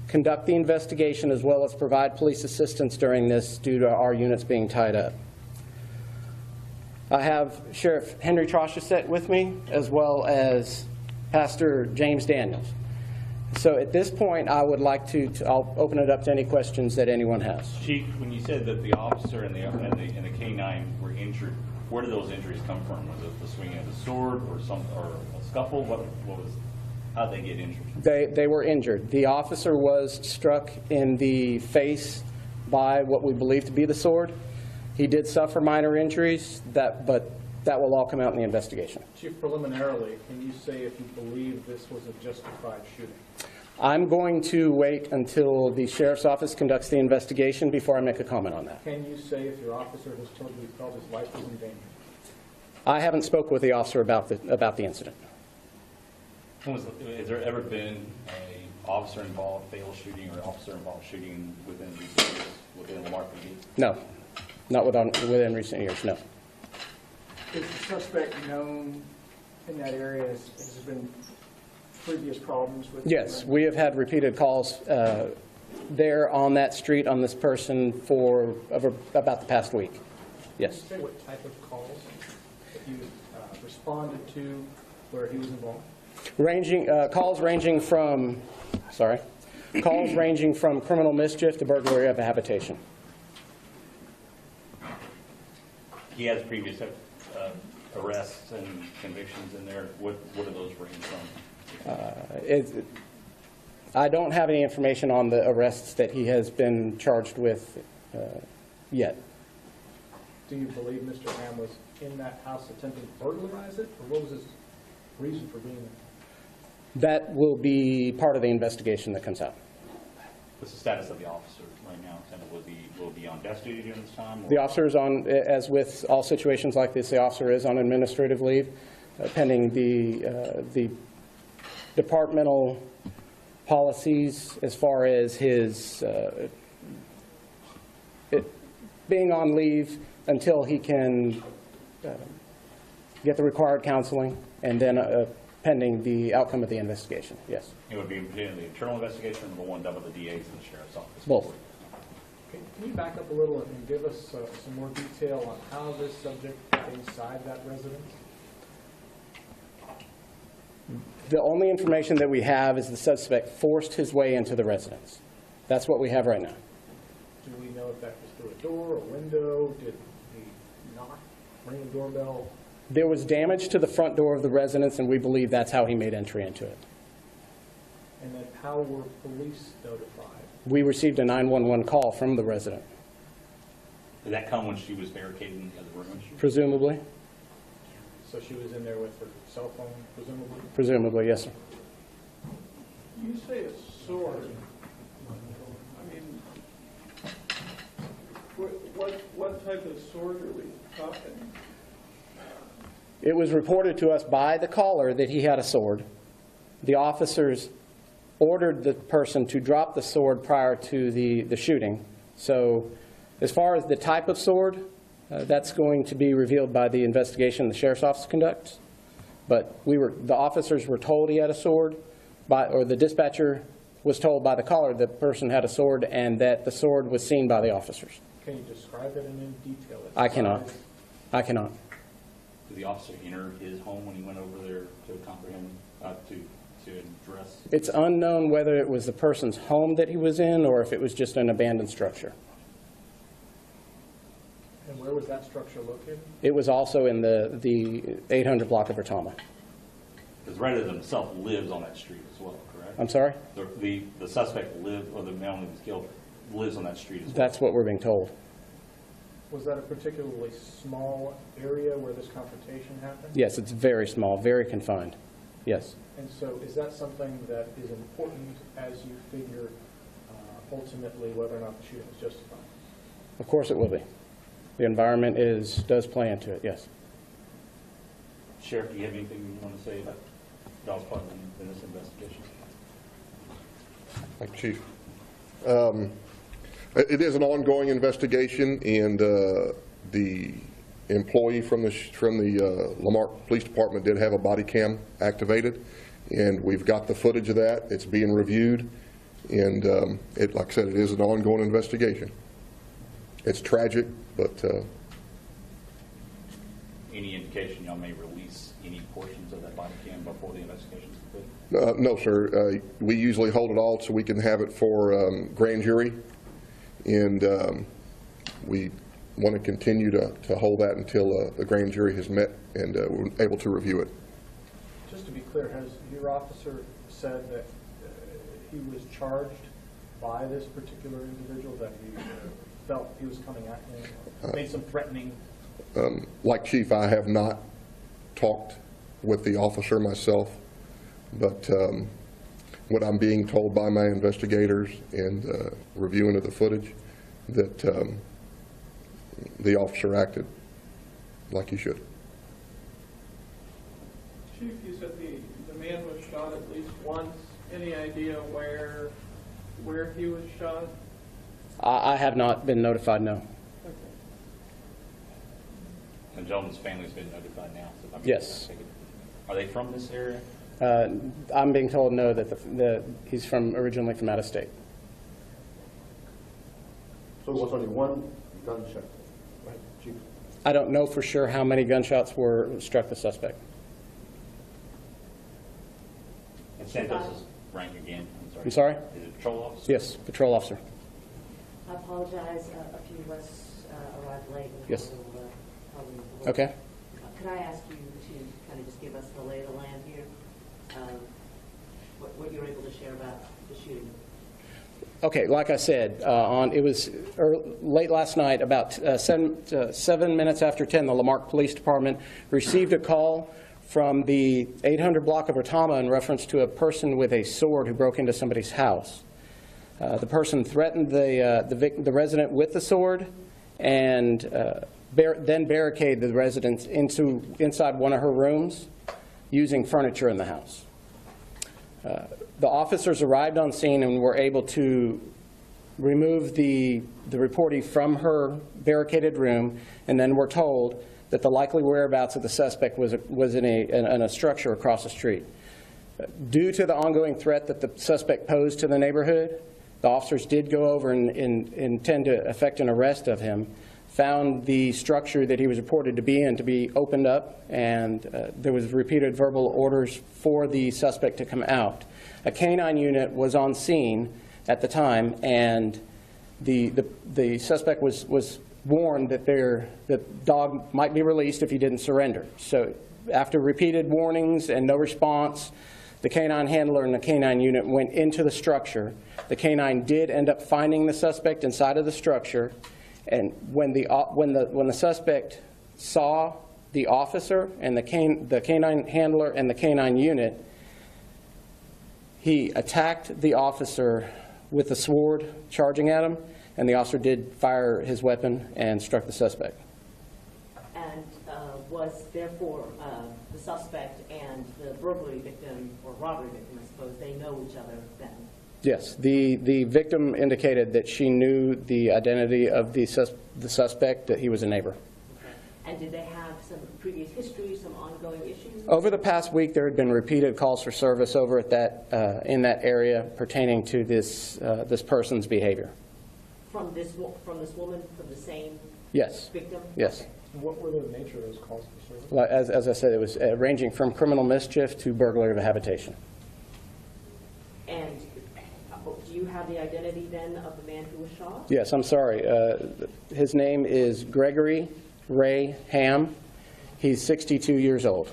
conduct the investigation as well as provide police assistance during this due to our units being tied up. I have Sheriff Henry Trocheset with me as well as Pastor James Daniels. So at this point, I would like I'll open it up to any questions that anyone has. Chief, when you said that the officer and the K-9 were injured, where did those injuries come from? Was it the swinging of the sword or a scuffle? How'd they get injured? They were injured. The officer was struck in the face by what we believe to be the sword. He did suffer minor injuries, but that will all come out in the investigation. Chief, preliminarily, can you say if you believe this was a justified shooting? I'm going to wait until the Sheriff's Office conducts the investigation before I make a comment on that. Can you say if your officer has told you he felt his life was in danger? I haven't spoken with the officer about the incident. Has there ever been an officer-involved fatal shooting or officer-involved shooting within recent years within Lamar PD? No, not within recent years, no. Is the suspect known in that area? Has there been previous problems with? Yes, we have had repeated calls there on that street on this person for about the past week. Yes. Can you say what type of calls that you responded to where he was involved? Calls ranging from criminal mischief to burglary of a habitation. He has previous arrests and convictions in there. What do those range from? I don't have any information on the arrests that he has been charged with yet. Do you believe Mr. Ham was in that house attempting to burglarize it, or what was his reason for being there? That will be part of the investigation that comes out. What's the status of the officer right now? Will he be on desk duty during this time? Or? The officer is on, as with all situations like this, the officer is on administrative leave, pending the departmental policies as far as his being on leave until he can get the required counseling, and then pending the outcome of the investigation, yes. It would be the internal investigation, or the one done by the DAs and the Sheriff's Office? Both. Can you back up a little and give us some more detail on how this subject got inside that residence? The only information that we have is the suspect forced his way into the residence. That's what we have right now. Do we know if that was through a door, a window? Did he knock, ring the doorbell? There was damage to the front door of the residence, and we believe that's how he made entry into it. And then how were police notified? We received a 911 call from the resident. Did that come when she was barricaded in the other room? Presumably. So she was in there with her cell phone, presumably? Presumably, yes, sir. You say a sword. I mean, what type of sword are we talking? It was reported to us by the caller that he had a sword. The officers ordered the person to drop the sword prior to the shooting. So as far as the type of sword, that's going to be revealed by the investigation the Sheriff's Office conducts. But the officers were told he had a sword, or the dispatcher was told by the caller that the person had a sword and that the sword was seen by the officers. Can you describe it in any detail? I cannot. I cannot. Did the officer enter his home when he went over there to comprehend, to address? It's unknown whether it was the person's home that he was in or if it was just an abandoned structure. And where was that structure located? It was also in the 800 block of Rotama. Because the resident himself lives on that street as well, correct? I'm sorry? The suspect or the man who was killed lives on that street as well? That's what we're being told. Was that a particularly small area where this confrontation happened? Yes, it's very small, very confined. Yes. And so is that something that is important as you figure ultimately whether or not the shooting was justified? Of course it will be. The environment does play into it, yes. Sheriff, do you have anything you want to say about dog's part in this investigation? Thank you, Chief. It is an ongoing investigation, and the employee from the Lamar Police Department did have a body cam activated, and we've got the footage of that. It's being reviewed, and like I said, it is an ongoing investigation. It's tragic, but any indication y'all may release any portions of that body cam before the investigation is complete? No, sir. We usually hold it all so we can have it for grand jury, and we want to continue to hold that until the grand jury has met and we're able to review it. Just to be clear, has your officer said that he was charged by this particular individual, that he felt he was coming at him, made some threatening? Like Chief, I have not talked with the officer myself, but what I'm being told by my investigators and reviewing of the footage, that the officer acted like he should. Chief, you said the man was shot at least once. Any idea where he was shot? I have not been notified, no. Okay. The gentleman's family's been notified now. So Yes. Are they from this area? I'm being told no, that he's originally from out of state. So it was only one gunshot, right, Chief? I don't know for sure how many gunshots were struck the suspect. And Santos' rank again, I'm sorry? Is it patrol officer? Yes, patrol officer. I apologize, a few of us arrived late. Yes. Okay. Could I ask you to kind of just give us the lay of the land here? What you're able to share about the shooting? Okay, like I said, it was late last night, about 7 minutes after 10, the Lamarck Police Department received a call from the 800 block of Otama in reference to a person with a sword who broke into somebody's house. The person threatened the resident with the sword and then barricaded the resident inside one of her rooms using furniture in the house. The officers arrived on scene and were able to remove the reportee from her barricaded room, and then were told that the likely whereabouts of the suspect was in a structure across the street. Due to the ongoing threat that the suspect posed to the neighborhood, the officers did go over and intend to effect an arrest of him, found the structure that he was reported to be in to be opened up, and there was repeated verbal orders for the suspect to come out. A canine unit was on scene at the time, and the suspect was warned that the dog might be released if he didn't surrender. So after repeated warnings and no response, the canine handler and the canine unit went into the structure. The canine did end up finding the suspect inside of the structure, and when the suspect saw the officer and the canine handler and the canine unit, he attacked the officer with a sword charging at him, and the officer did fire his weapon and struck the suspect. And was therefore the suspect and the burglary victim, or robbery victim, I suppose, they know each other then? Yes. The victim indicated that she knew the identity of the suspect, that he was a neighbor. Okay. And did they have some previous history, some ongoing issues? Over the past week, there had been repeated calls for service over at in that area pertaining to this person's behavior. From this woman, from the same Yes. victim? Yes. Okay. And what were the nature of those calls for service? As I said, it was ranging from criminal mischief to burglary of a habitation. And do you have the identity then of the man who was shot? Yes, I'm sorry. His name is Gregory Ray Ham. He's 62 years old.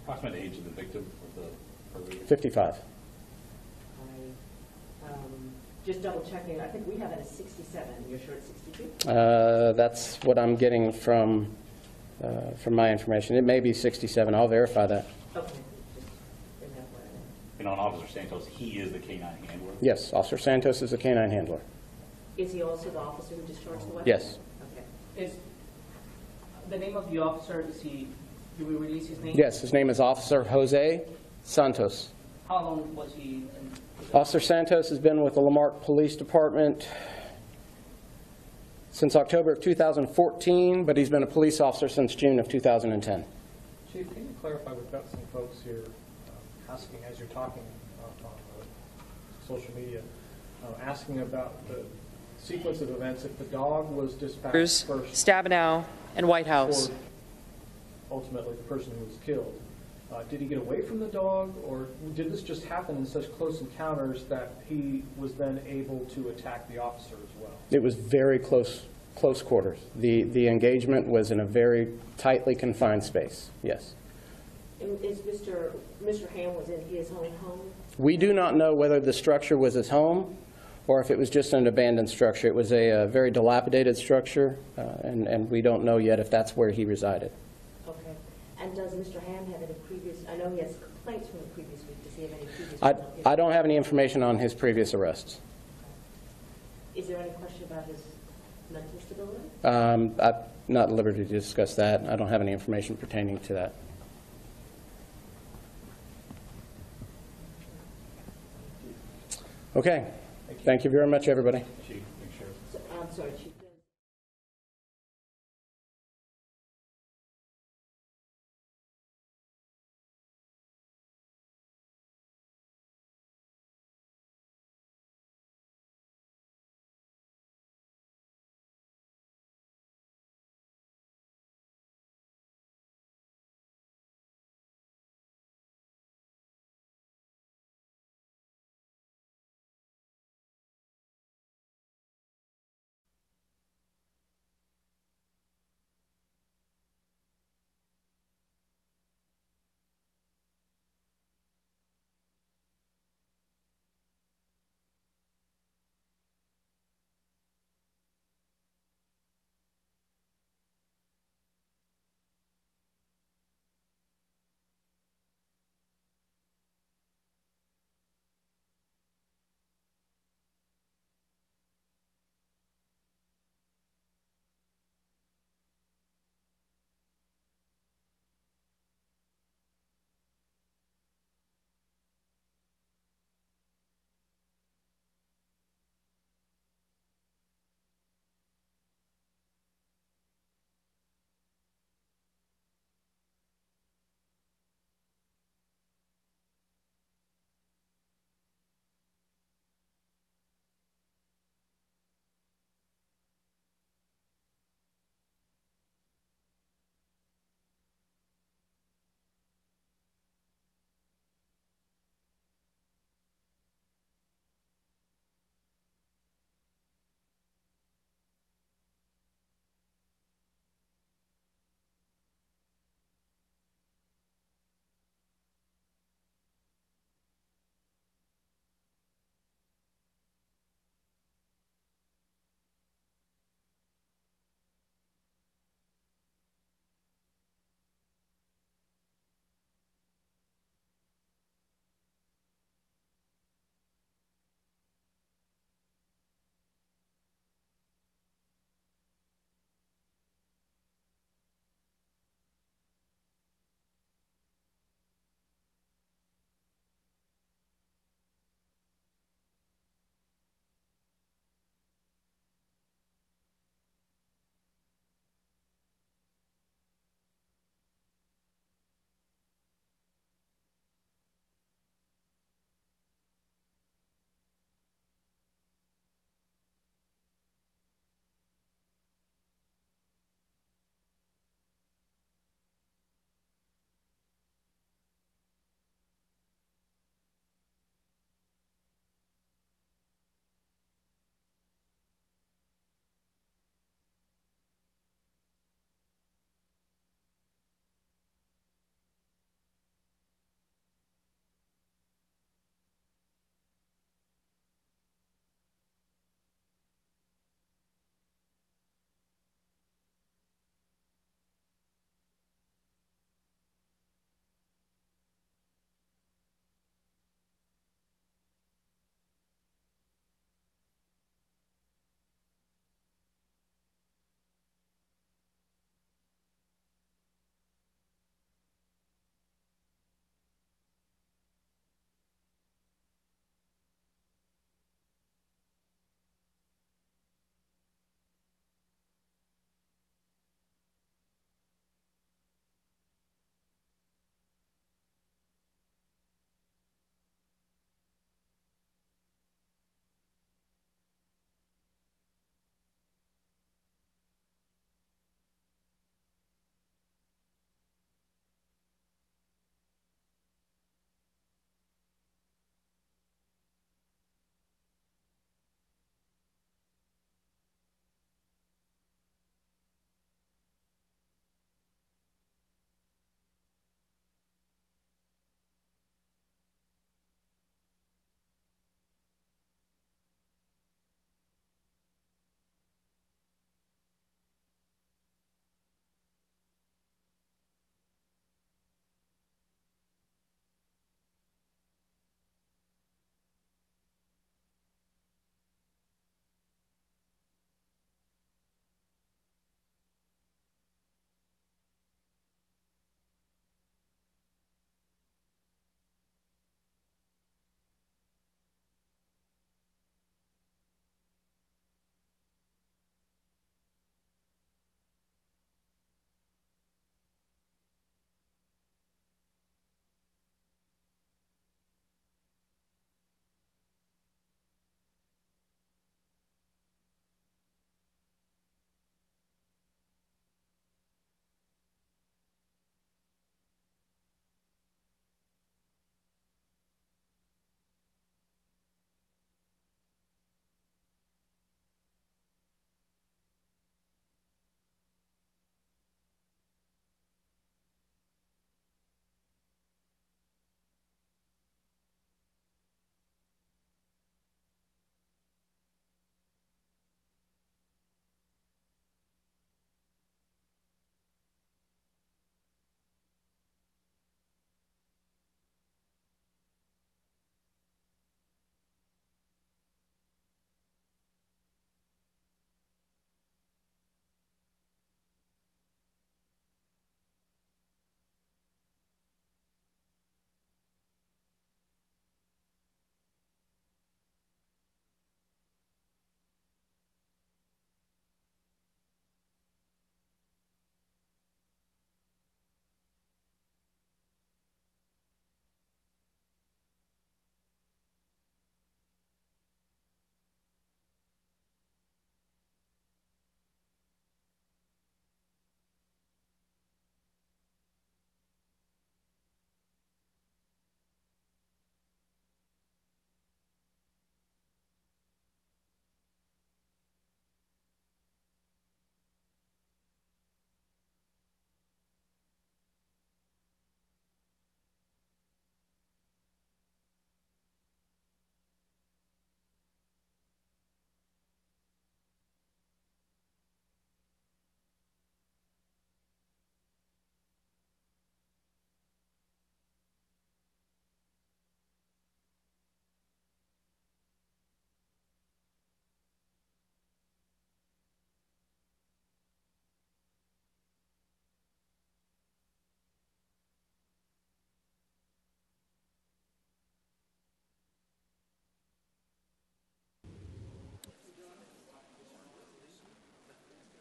Approximate age of the victim? 55. Just double checking, I think we have it as 67. You're sure it's 62? That's what I'm getting from my information. It may be 67. I'll verify that. Okay. And on Officer Santos, he is the canine handler? Yes, Officer Santos is a canine handler. Is he also the officer who discharged the weapon? Yes. Okay. Is the name of the officer, do we release his name? Yes, his name is Officer Jose Santos. How long was he in? Officer Santos has been with the Lamarck Police Department since October of 2014, but he's been a police officer since June of 2010. Chief, can you clarify? We've got some folks here asking, as you're talking on social media, asking about the sequence of events. If the dog was dispatched first, Stabenow and White House. Ultimately, the person who was killed. Did he get away from the dog, or did this just happen in such close encounters that he was then able to attack the officer as well? It was very close quarters. The engagement was in a very tightly confined space, yes. Is Mr. Ham was in his own home? We do not know whether the structure was his home or if it was just an abandoned structure. It was a very dilapidated structure, and we don't know yet if that's where he resided. Okay. And does Mr. Ham have any previous, I know he has complaints from the previous week, does he have any previous? I don't have any information on his previous arrests. Is there any question about his mental stability? I'm not at liberty to discuss that. I don't have any information pertaining to that. Okay. Thank you very much, everybody. I'm sorry, Chief.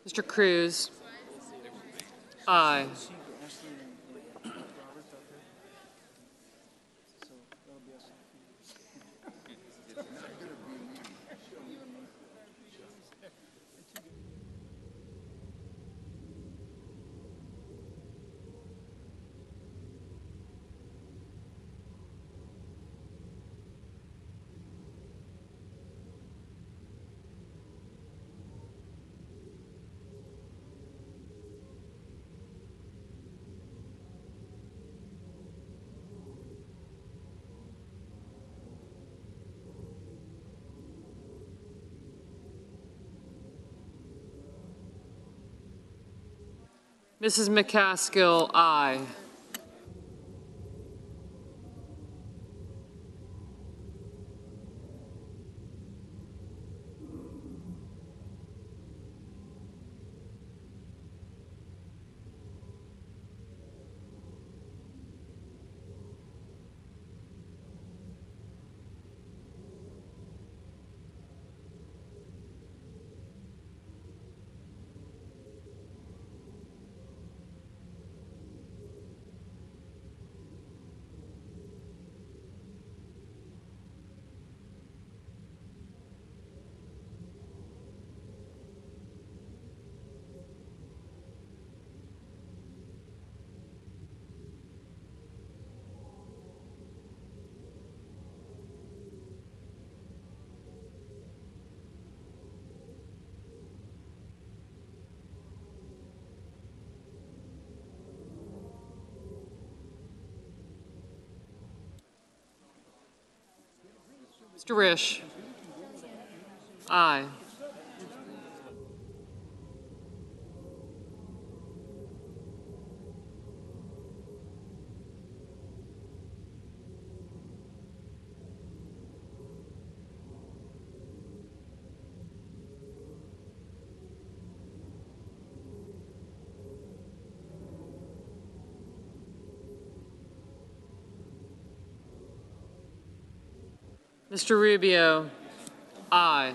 Mr. Cruz? Aye. Mrs. McCaskill, aye. Mr. Risch? Aye. Mr. Rubio? Aye.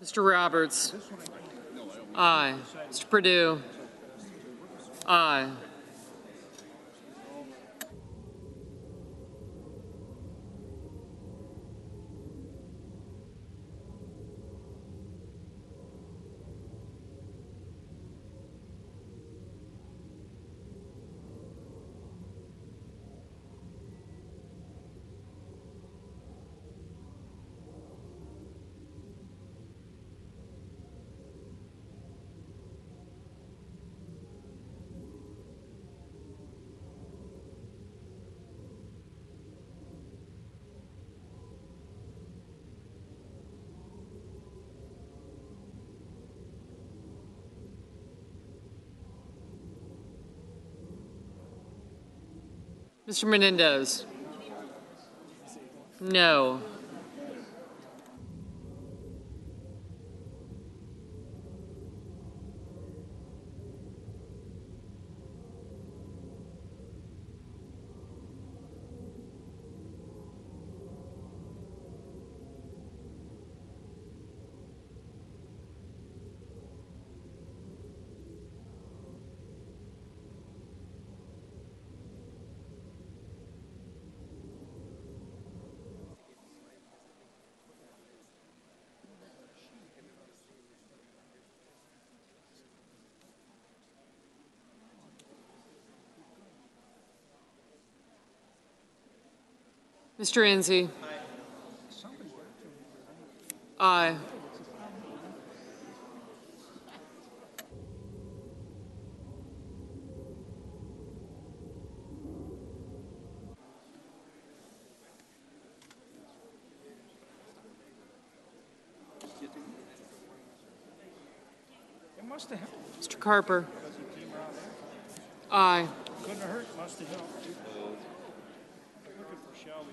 Mr. Roberts? Aye. Mr. Perdue? Aye. Mr. Menendez? No. Mr. Enzi? Aye. Mr. Carper. Aye. Couldn't have hurt, must have helped. Looking for Shelby.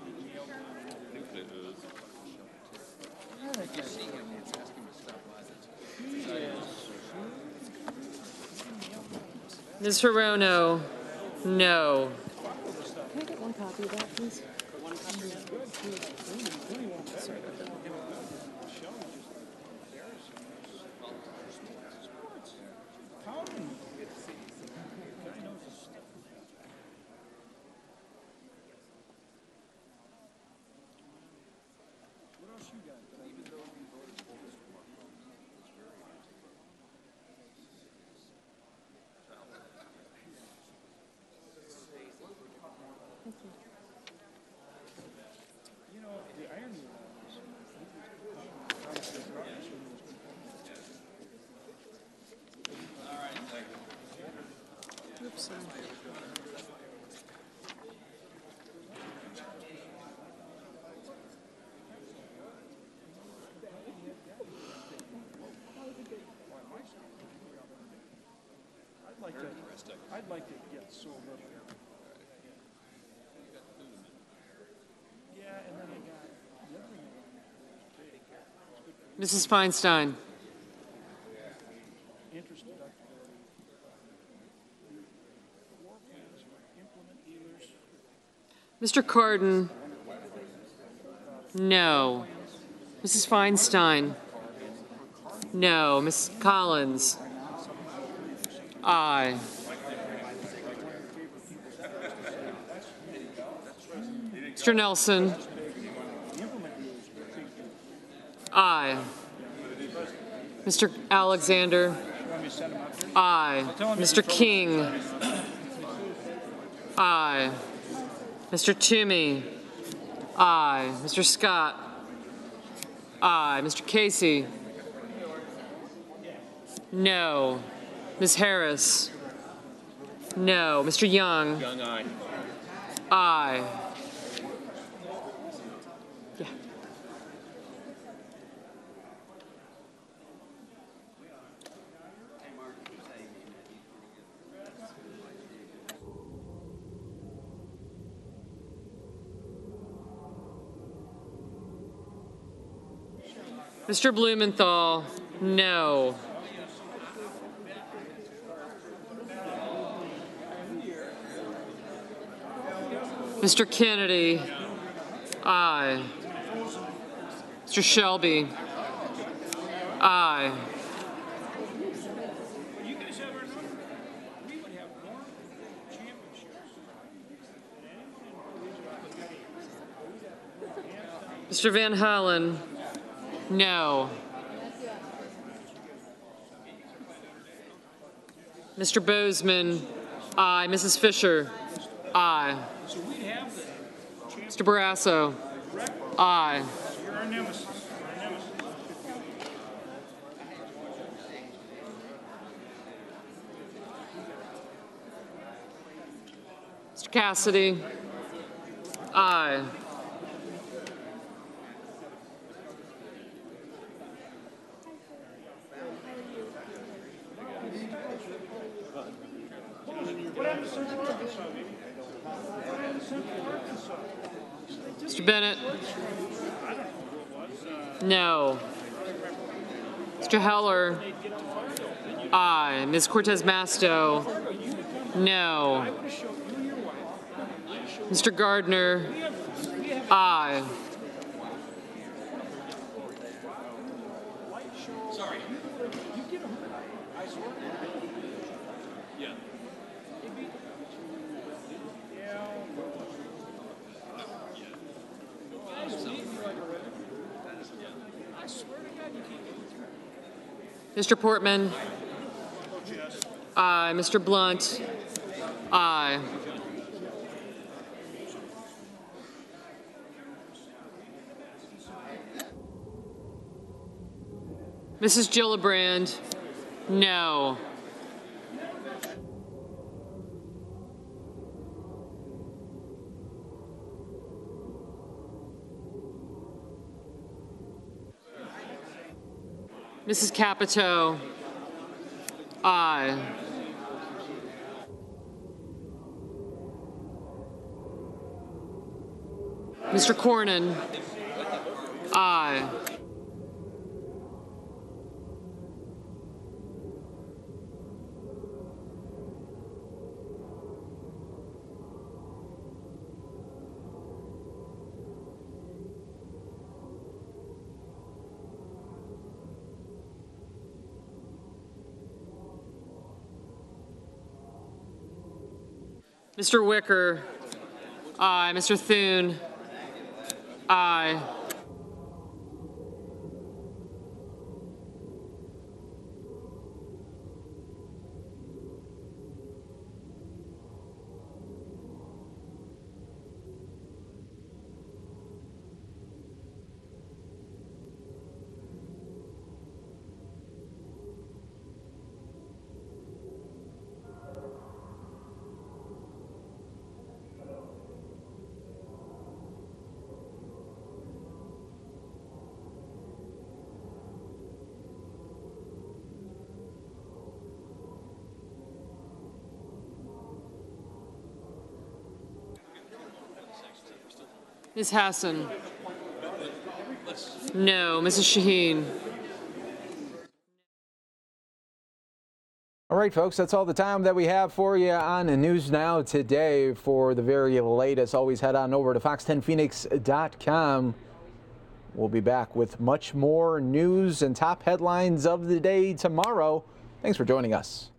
Ms. Hirono, no. Can I get one copy of that, please? You know, the irony of that is, all right, thank you. Oops, sorry. I'd like to get sold up. Yeah, and then I got the other one. Mrs. Feinstein. Interested. War plans for implement dealers. Mr. Cardin. No. Mrs. Feinstein. No. Ms. Collins. Aye. Mr. Nelson. Aye. Mr. Alexander. Aye. Mr. King. Aye. Mr. Toomey. Aye. Mr. Scott. Aye. Mr. Casey. No. Ms. Harris. No. Mr. Young. Young, aye. Aye. Yeah. Mr. Blumenthal, no. Mr. Kennedy, aye. Mr. Shelby, aye. Mr. Van Hollen, no. Mr. Bozeman, aye. Mrs. Fisher, aye. Mr. Barrasso, aye. You're our nemesis. Mr. Cassidy, aye. Mr. Bennett? No. Mr. Heller? Aye. Ms. Cortez Masto? No. Mr. Gardner? Aye. Sorry. Yeah. Mr. Portman? Aye. Mr. Blunt? Aye. Mrs. Gillibrand? No. Mrs. Capito? Aye. Mr. Cornyn. Aye. Mr. Wicker. Aye. Mr. Thune. Aye. Ms. Hassan. No. Mrs. Shaheen. All right, folks, that's all the time that we have for you on the News Now today. For the very latest, always head on over to fox10phoenix.com. We'll be back with much more news and top headlines of the day tomorrow. Thanks for joining us.